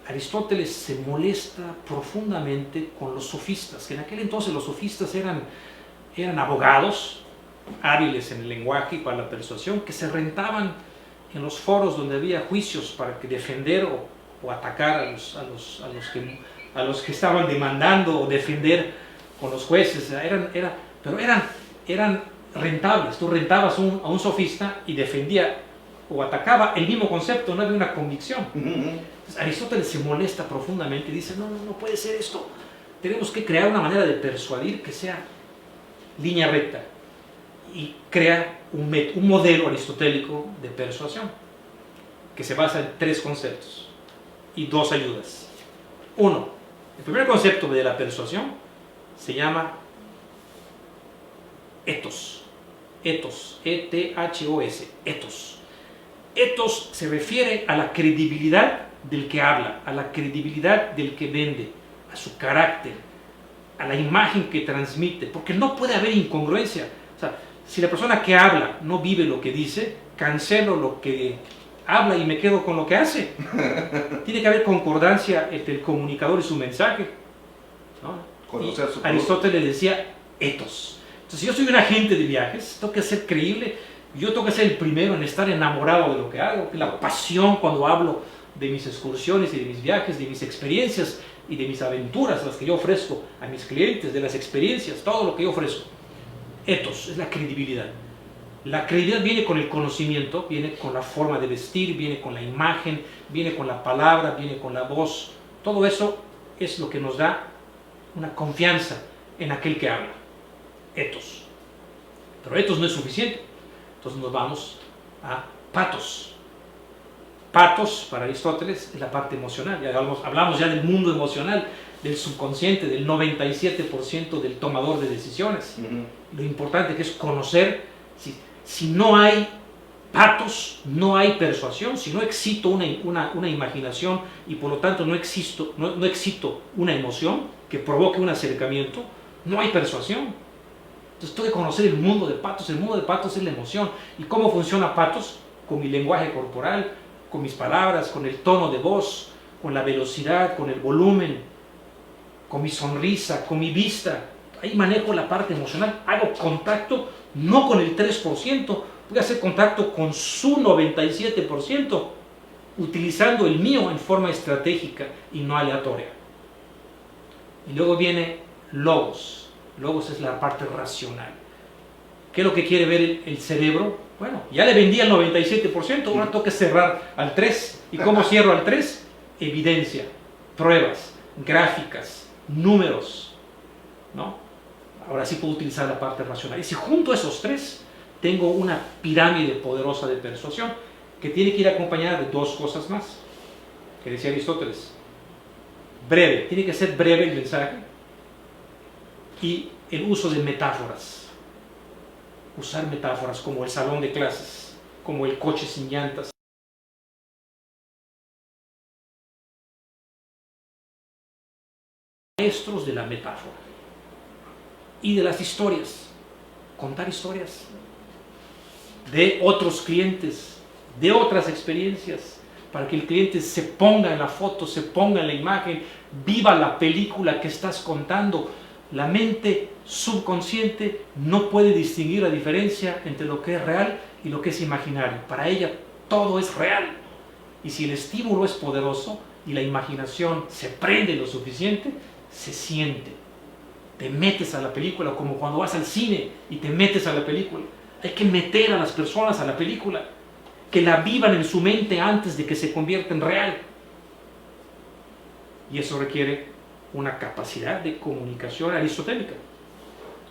Aristóteles se molesta profundamente con los sofistas, que en aquel entonces los sofistas eran abogados, hábiles en el lenguaje y para la persuasión, que se rentaban en los foros donde había juicios para que defender o atacar a los que estaban demandando o defender con los jueces. Pero eran rentables. Tú rentabas a un sofista y defendía o atacaba el mismo concepto, no había una convicción. Entonces, Aristóteles se molesta profundamente y dice, no, no puede ser esto. Tenemos que crear una manera de persuadir que sea línea recta. Y crea un modelo aristotélico de persuasión que se basa en 3 conceptos y 2 ayudas. 1. El primer concepto de la persuasión se llama ethos. Ethos, E-T-H-O-S, ethos. Ethos se refiere a la credibilidad del que habla, a la credibilidad del que vende, a su carácter, a la imagen que transmite, porque no puede haber incongruencia. O sea, si la persona que habla no vive lo que dice, cancelo lo que habla y me quedo con lo que hace. Tiene que haber concordancia entre el comunicador y su mensaje, ¿no? Y Aristóteles decía ethos. Entonces, si yo soy un agente de viajes, tengo que ser creíble. Yo tengo que ser el primero en estar enamorado de lo que hago, la pasión cuando hablo de mis excursiones y de mis viajes, de mis experiencias y de mis aventuras, las que yo ofrezco a mis clientes, de las experiencias, todo lo que yo ofrezco. Ethos es la credibilidad. La credibilidad viene con el conocimiento, viene con la forma de vestir, viene con la imagen, viene con la palabra, viene con la voz. Todo eso es lo que nos da una confianza en aquel que habla. Ethos. Pero ethos no es suficiente. Entonces nos vamos a pathos. Pathos, para Aristóteles, es la parte emocional. Ya hablamos ya del mundo emocional, del subconsciente, del 97% del tomador de decisiones. Lo importante que es conocer, si no hay pathos, no hay persuasión. Si no excito una imaginación y por lo tanto no excito una emoción que provoque un acercamiento, no hay persuasión. Entonces tengo que conocer el mundo de pathos. El mundo de pathos es la emoción. ¿Y cómo funciona pathos? Con mi lenguaje corporal, con mis palabras, con el tono de voz, con la velocidad, con el volumen, con mi sonrisa, con mi vista. Ahí manejo la parte emocional. Hago contacto no con el 3%, voy a hacer contacto con su 97%, utilizando el mío en forma estratégica y no aleatoria. Y luego viene logos. Logos es la parte racional. ¿Qué es lo que quiere ver el cerebro? Bueno, ya le vendí al 97%, ahora tengo que cerrar al 3%. ¿Y cómo cierro al 3%? Evidencia, pruebas, gráficas, números, ¿no? Ahora sí puedo utilizar la parte racional. Y si junto a esos 3, tengo una pirámide poderosa de persuasión que tiene que ir acompañada de 2 cosas más, que decía Aristóteles. Breve, tiene que ser breve el mensaje, y el uso de metáforas. Usar metáforas como el salón de clases, como el coche sin llantas. Maestros de la metáfora y de las historias. Contar historias de otros clientes, de otras experiencias, para que el cliente se ponga en la foto, se ponga en la imagen, viva la película que estás contando. La mente subconsciente no puede distinguir la diferencia entre lo que es real y lo que es imaginario. Para ella todo es real. Y si el estímulo es poderoso y la imaginación se prende lo suficiente, se siente. Te metes a la película, como cuando vas al cine y te metes a la película. Hay que meter a las personas a la película, que la vivan en su mente antes de que se convierta en real. Y eso requiere una capacidad de comunicación aristotélica.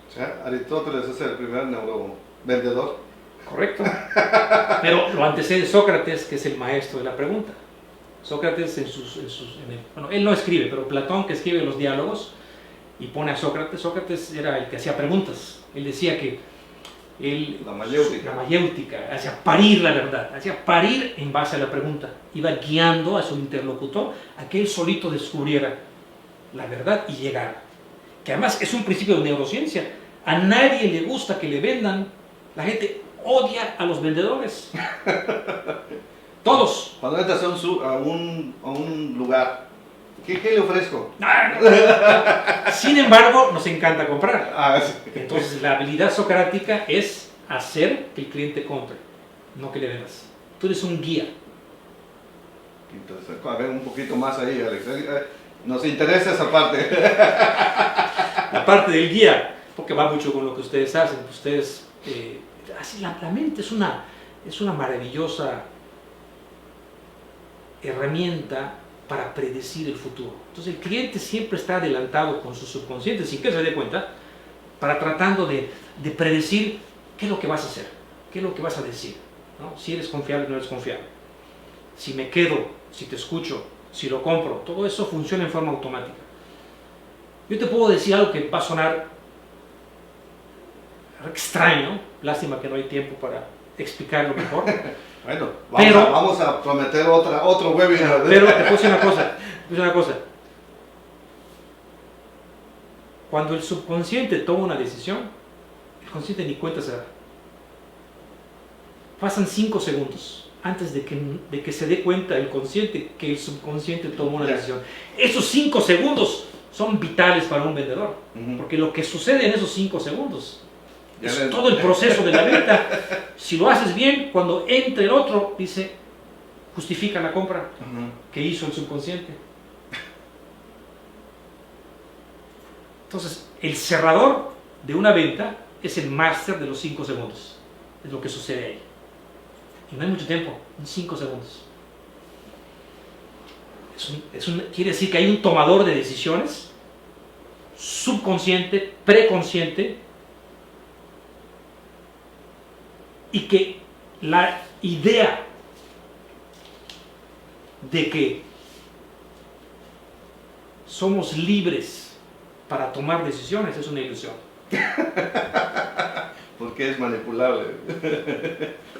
O sea, Aristóteles es el primer neurovendedor. Correcto. Pero lo antecede Sócrates, que es el maestro de la pregunta. Sócrates bueno, él no escribe, pero Platón, que escribe los diálogos y pone a Sócrates. Sócrates era el que hacía preguntas. Él decía que la mayéutica, hacía parir la verdad, hacía parir en base a la pregunta. Iba guiando a su interlocutor a que él solito descubriera la verdad y llegara. Que además es un principio de neurociencia. A nadie le gusta que le vendan. La gente odia a los vendedores. Todos. Cuando entras a un lugar, ¿qué le ofrezco? Sin embargo, nos encanta comprar. Sí. Entonces, la habilidad socrática es hacer que el cliente compre, no que le vendas. Tú eres un guía. Entonces, a ver un poquito más ahí, Alex. Nos interesa esa parte. La parte del guía, porque va mucho con lo que ustedes hacen. Ustedes Así la mente es una maravillosa herramienta para predecir el futuro. Entonces el cliente siempre está adelantado con su subconsciente, sin que se dé cuenta, para tratando de predecir qué es lo que vas a hacer, qué es lo que vas a decir, ¿no? Si eres confiable o no eres confiable, si me quedo, si te escucho, si lo compro. Todo eso funciona en forma automática. Yo te puedo decir algo que va a sonar extraño, lástima que no hay tiempo para explicarlo mejor. Bueno, pero, vamos a prometer otro webinar. Pero te puedo decir una cosa. Cuando el subconsciente toma una decisión, el consciente ni cuenta se da. Pasan 5 segundos antes de que se dé cuenta el consciente que el subconsciente tomó una decisión. Esos 5 segundos son vitales para un vendedor, porque lo que sucede en esos 5 segundos es todo el proceso de la venta. Si lo haces bien, cuando entre el otro, dice, justifica la compra que hizo el subconsciente. Entonces, el cerrador de una venta es el máster de los 5 segundos. Es lo que sucede ahí. Y no hay mucho tiempo, en 5 segundos. Quiere decir que hay un tomador de decisiones, subconsciente, preconsciente, y que la idea de que somos libres para tomar decisiones es una ilusión. Porque es manipulable.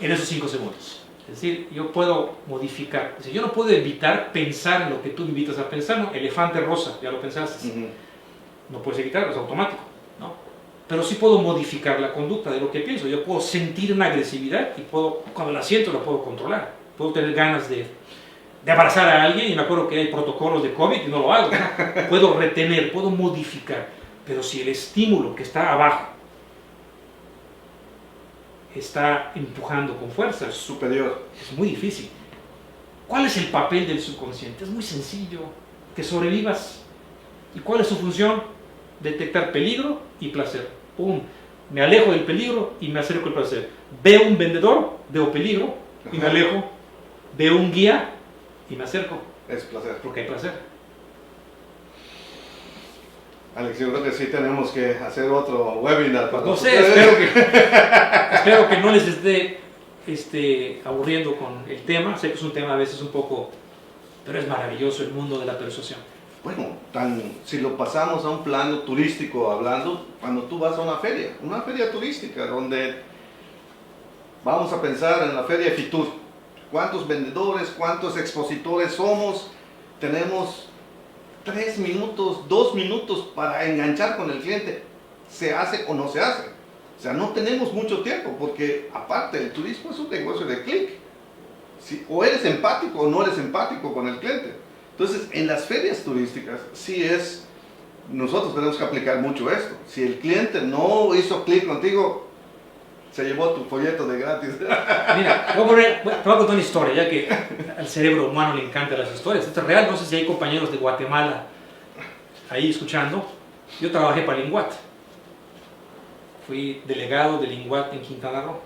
En esos 5 segundos. Es decir, yo puedo modificar. Es decir, yo no puedo evitar pensar en lo que tú me invitas a pensar. ¿No? Elefante rosa, ya lo pensaste. No puedes evitarlo, es automático, ¿no? Pero sí puedo modificar la conducta de lo que pienso. Yo puedo sentir una agresividad y cuando la siento la puedo controlar. Puedo tener ganas de abrazar a alguien y me acuerdo que hay protocolos de COVID y no lo hago, ¿no? Puedo retener, puedo modificar. Pero si el estímulo que está abajo está empujando con fuerza, es superior, es muy difícil. ¿Cuál es el papel del subconsciente? Es muy sencillo, que sobrevivas. ¿Y cuál es su función? Detectar peligro y placer. ¡Pum! Me alejo del peligro y me acerco al placer. Veo un vendedor, veo peligro y me alejo. Veo un guía y me acerco. Es placer. Porque hay placer. Alex, yo creo que sí tenemos que hacer otro webinar. Pues no sé, espero que no les esté aburriendo con el tema. Sé que es un tema a veces un poco, pero es maravilloso el mundo de la persuasión. Bueno, si lo pasamos a un plano turístico hablando, cuando tú vas a una feria turística, donde vamos a pensar en la feria Fitur, ¿cuántos vendedores, cuántos expositores somos? Tenemos 3 minutos, 2 minutos para enganchar con el cliente. ¿Se hace o no se hace? O sea, no tenemos mucho tiempo, porque aparte el turismo es un negocio de clic. O eres empático o no eres empático con el cliente. Entonces, en las ferias turísticas, nosotros tenemos que aplicar mucho esto. Si el cliente no hizo clic contigo, se llevó tu folleto de gratis. Mira, te voy a contar una historia, ya que al cerebro humano le encantan las historias. Esto es real, no sé si hay compañeros de Guatemala ahí escuchando. Yo trabajé para Linguat. Fui delegado de Linguat en Quintana Roo.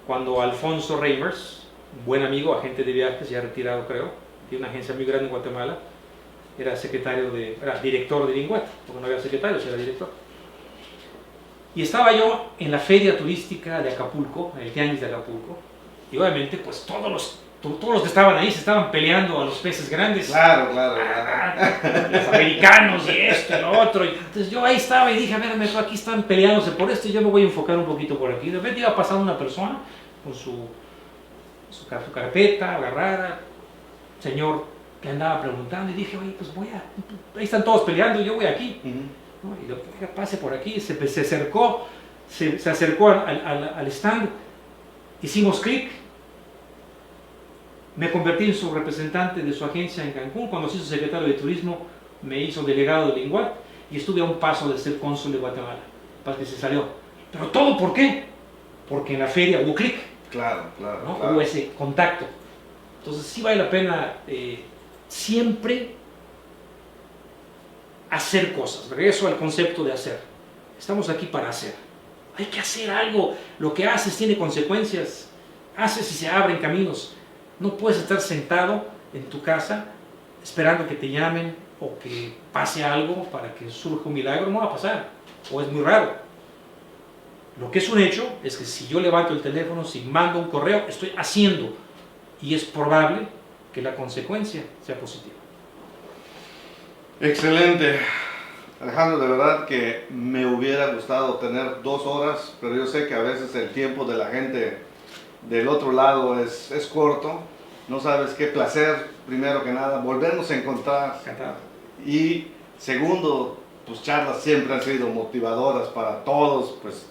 Cuando Alfonso Reimers, buen amigo, agente de viajes, ya retirado creo, tiene una agencia muy grande en Guatemala, era director de Linguat, porque no había secretarios, era director. Y estaba yo en la feria turística de Acapulco, en el Tianguis de Acapulco, y obviamente pues todos los que estaban ahí se estaban peleando a los peces grandes. Claro. Los americanos y esto y lo otro. Entonces yo ahí estaba y dije, a ver, aquí están peleándose por esto y yo me voy a enfocar un poquito por aquí. De repente iba pasando una persona con su carpeta agarrada, señor que andaba preguntando, y dije, oye, pues ahí están todos peleando y yo voy aquí. ¿No? Y yo, pase por aquí, se acercó al stand, hicimos clic, me convertí en su representante de su agencia en Cancún. Cuando se hizo secretario de turismo me hizo delegado de Linguat y estuve a un paso de ser cónsul de Guatemala, para que se salió. Pero todo, ¿por qué? Porque en la feria hubo clic. Claro. Hubo ese contacto. Entonces sí vale la pena siempre hacer cosas. Regreso al concepto de hacer. Estamos aquí para hacer. Hay que hacer algo. Lo que haces tiene consecuencias. Haces y se abren caminos. No puedes estar sentado en tu casa esperando que te llamen o que pase algo para que surja un milagro. No va a pasar. O es muy raro. Lo que es un hecho es que si yo levanto el teléfono, si mando un correo, estoy haciendo. Y es probable que la consecuencia sea positiva. Excelente. Alejandro, de verdad que me hubiera gustado tener 2 horas, pero yo sé que a veces el tiempo de la gente del otro lado es corto. No sabes qué placer, primero que nada, volvernos a encontrar. Encantado. Y segundo, tus charlas siempre han sido motivadoras para todos, pues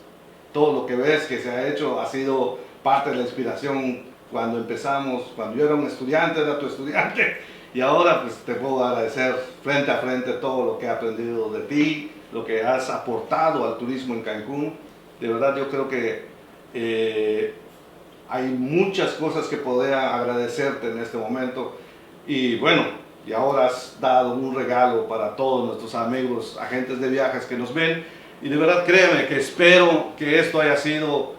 todo lo que ves que se ha hecho ha sido parte de la inspiración cuando empezamos, cuando yo era un estudiante, era tu estudiante, y ahora pues te puedo agradecer frente a frente todo lo que he aprendido de ti, lo que has aportado al turismo en Cancún. De verdad yo creo que hay muchas cosas que podría agradecerte en este momento, y bueno, y ahora has dado un regalo para todos nuestros amigos agentes de viajes que nos ven, y de verdad créeme que espero que esto haya sido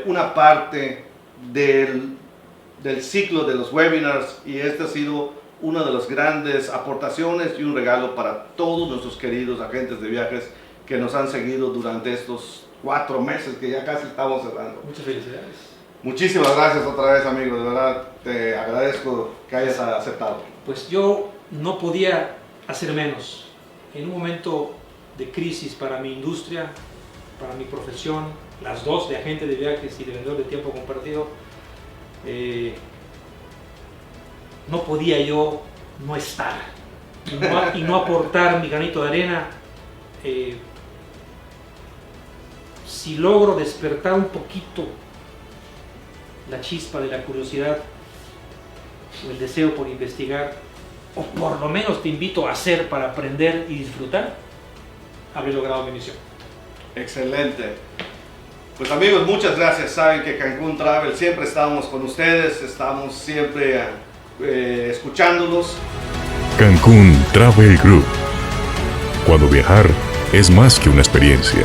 una parte del ciclo de los webinars, y esta ha sido una de las grandes aportaciones y un regalo para todos nuestros queridos agentes de viajes que nos han seguido durante estos 4 meses que ya casi estamos cerrando. Muchas felicidades. Muchísimas gracias otra vez, amigo, de verdad te agradezco que hayas aceptado. Pues yo no podía hacer menos. En un momento de crisis para mi industria, para mi profesión, las dos, de agente de viajes y de vendedor de tiempo compartido, no podía yo no estar y no aportar mi granito de arena. Si logro despertar un poquito la chispa de la curiosidad o el deseo por investigar, o por lo menos te invito a hacer para aprender y disfrutar, habré logrado mi misión. Excelente. Pues amigos, muchas gracias. Saben que Cancún Travel siempre estamos con ustedes, estamos siempre escuchándolos. Cancún Travel Group. Cuando viajar es más que una experiencia,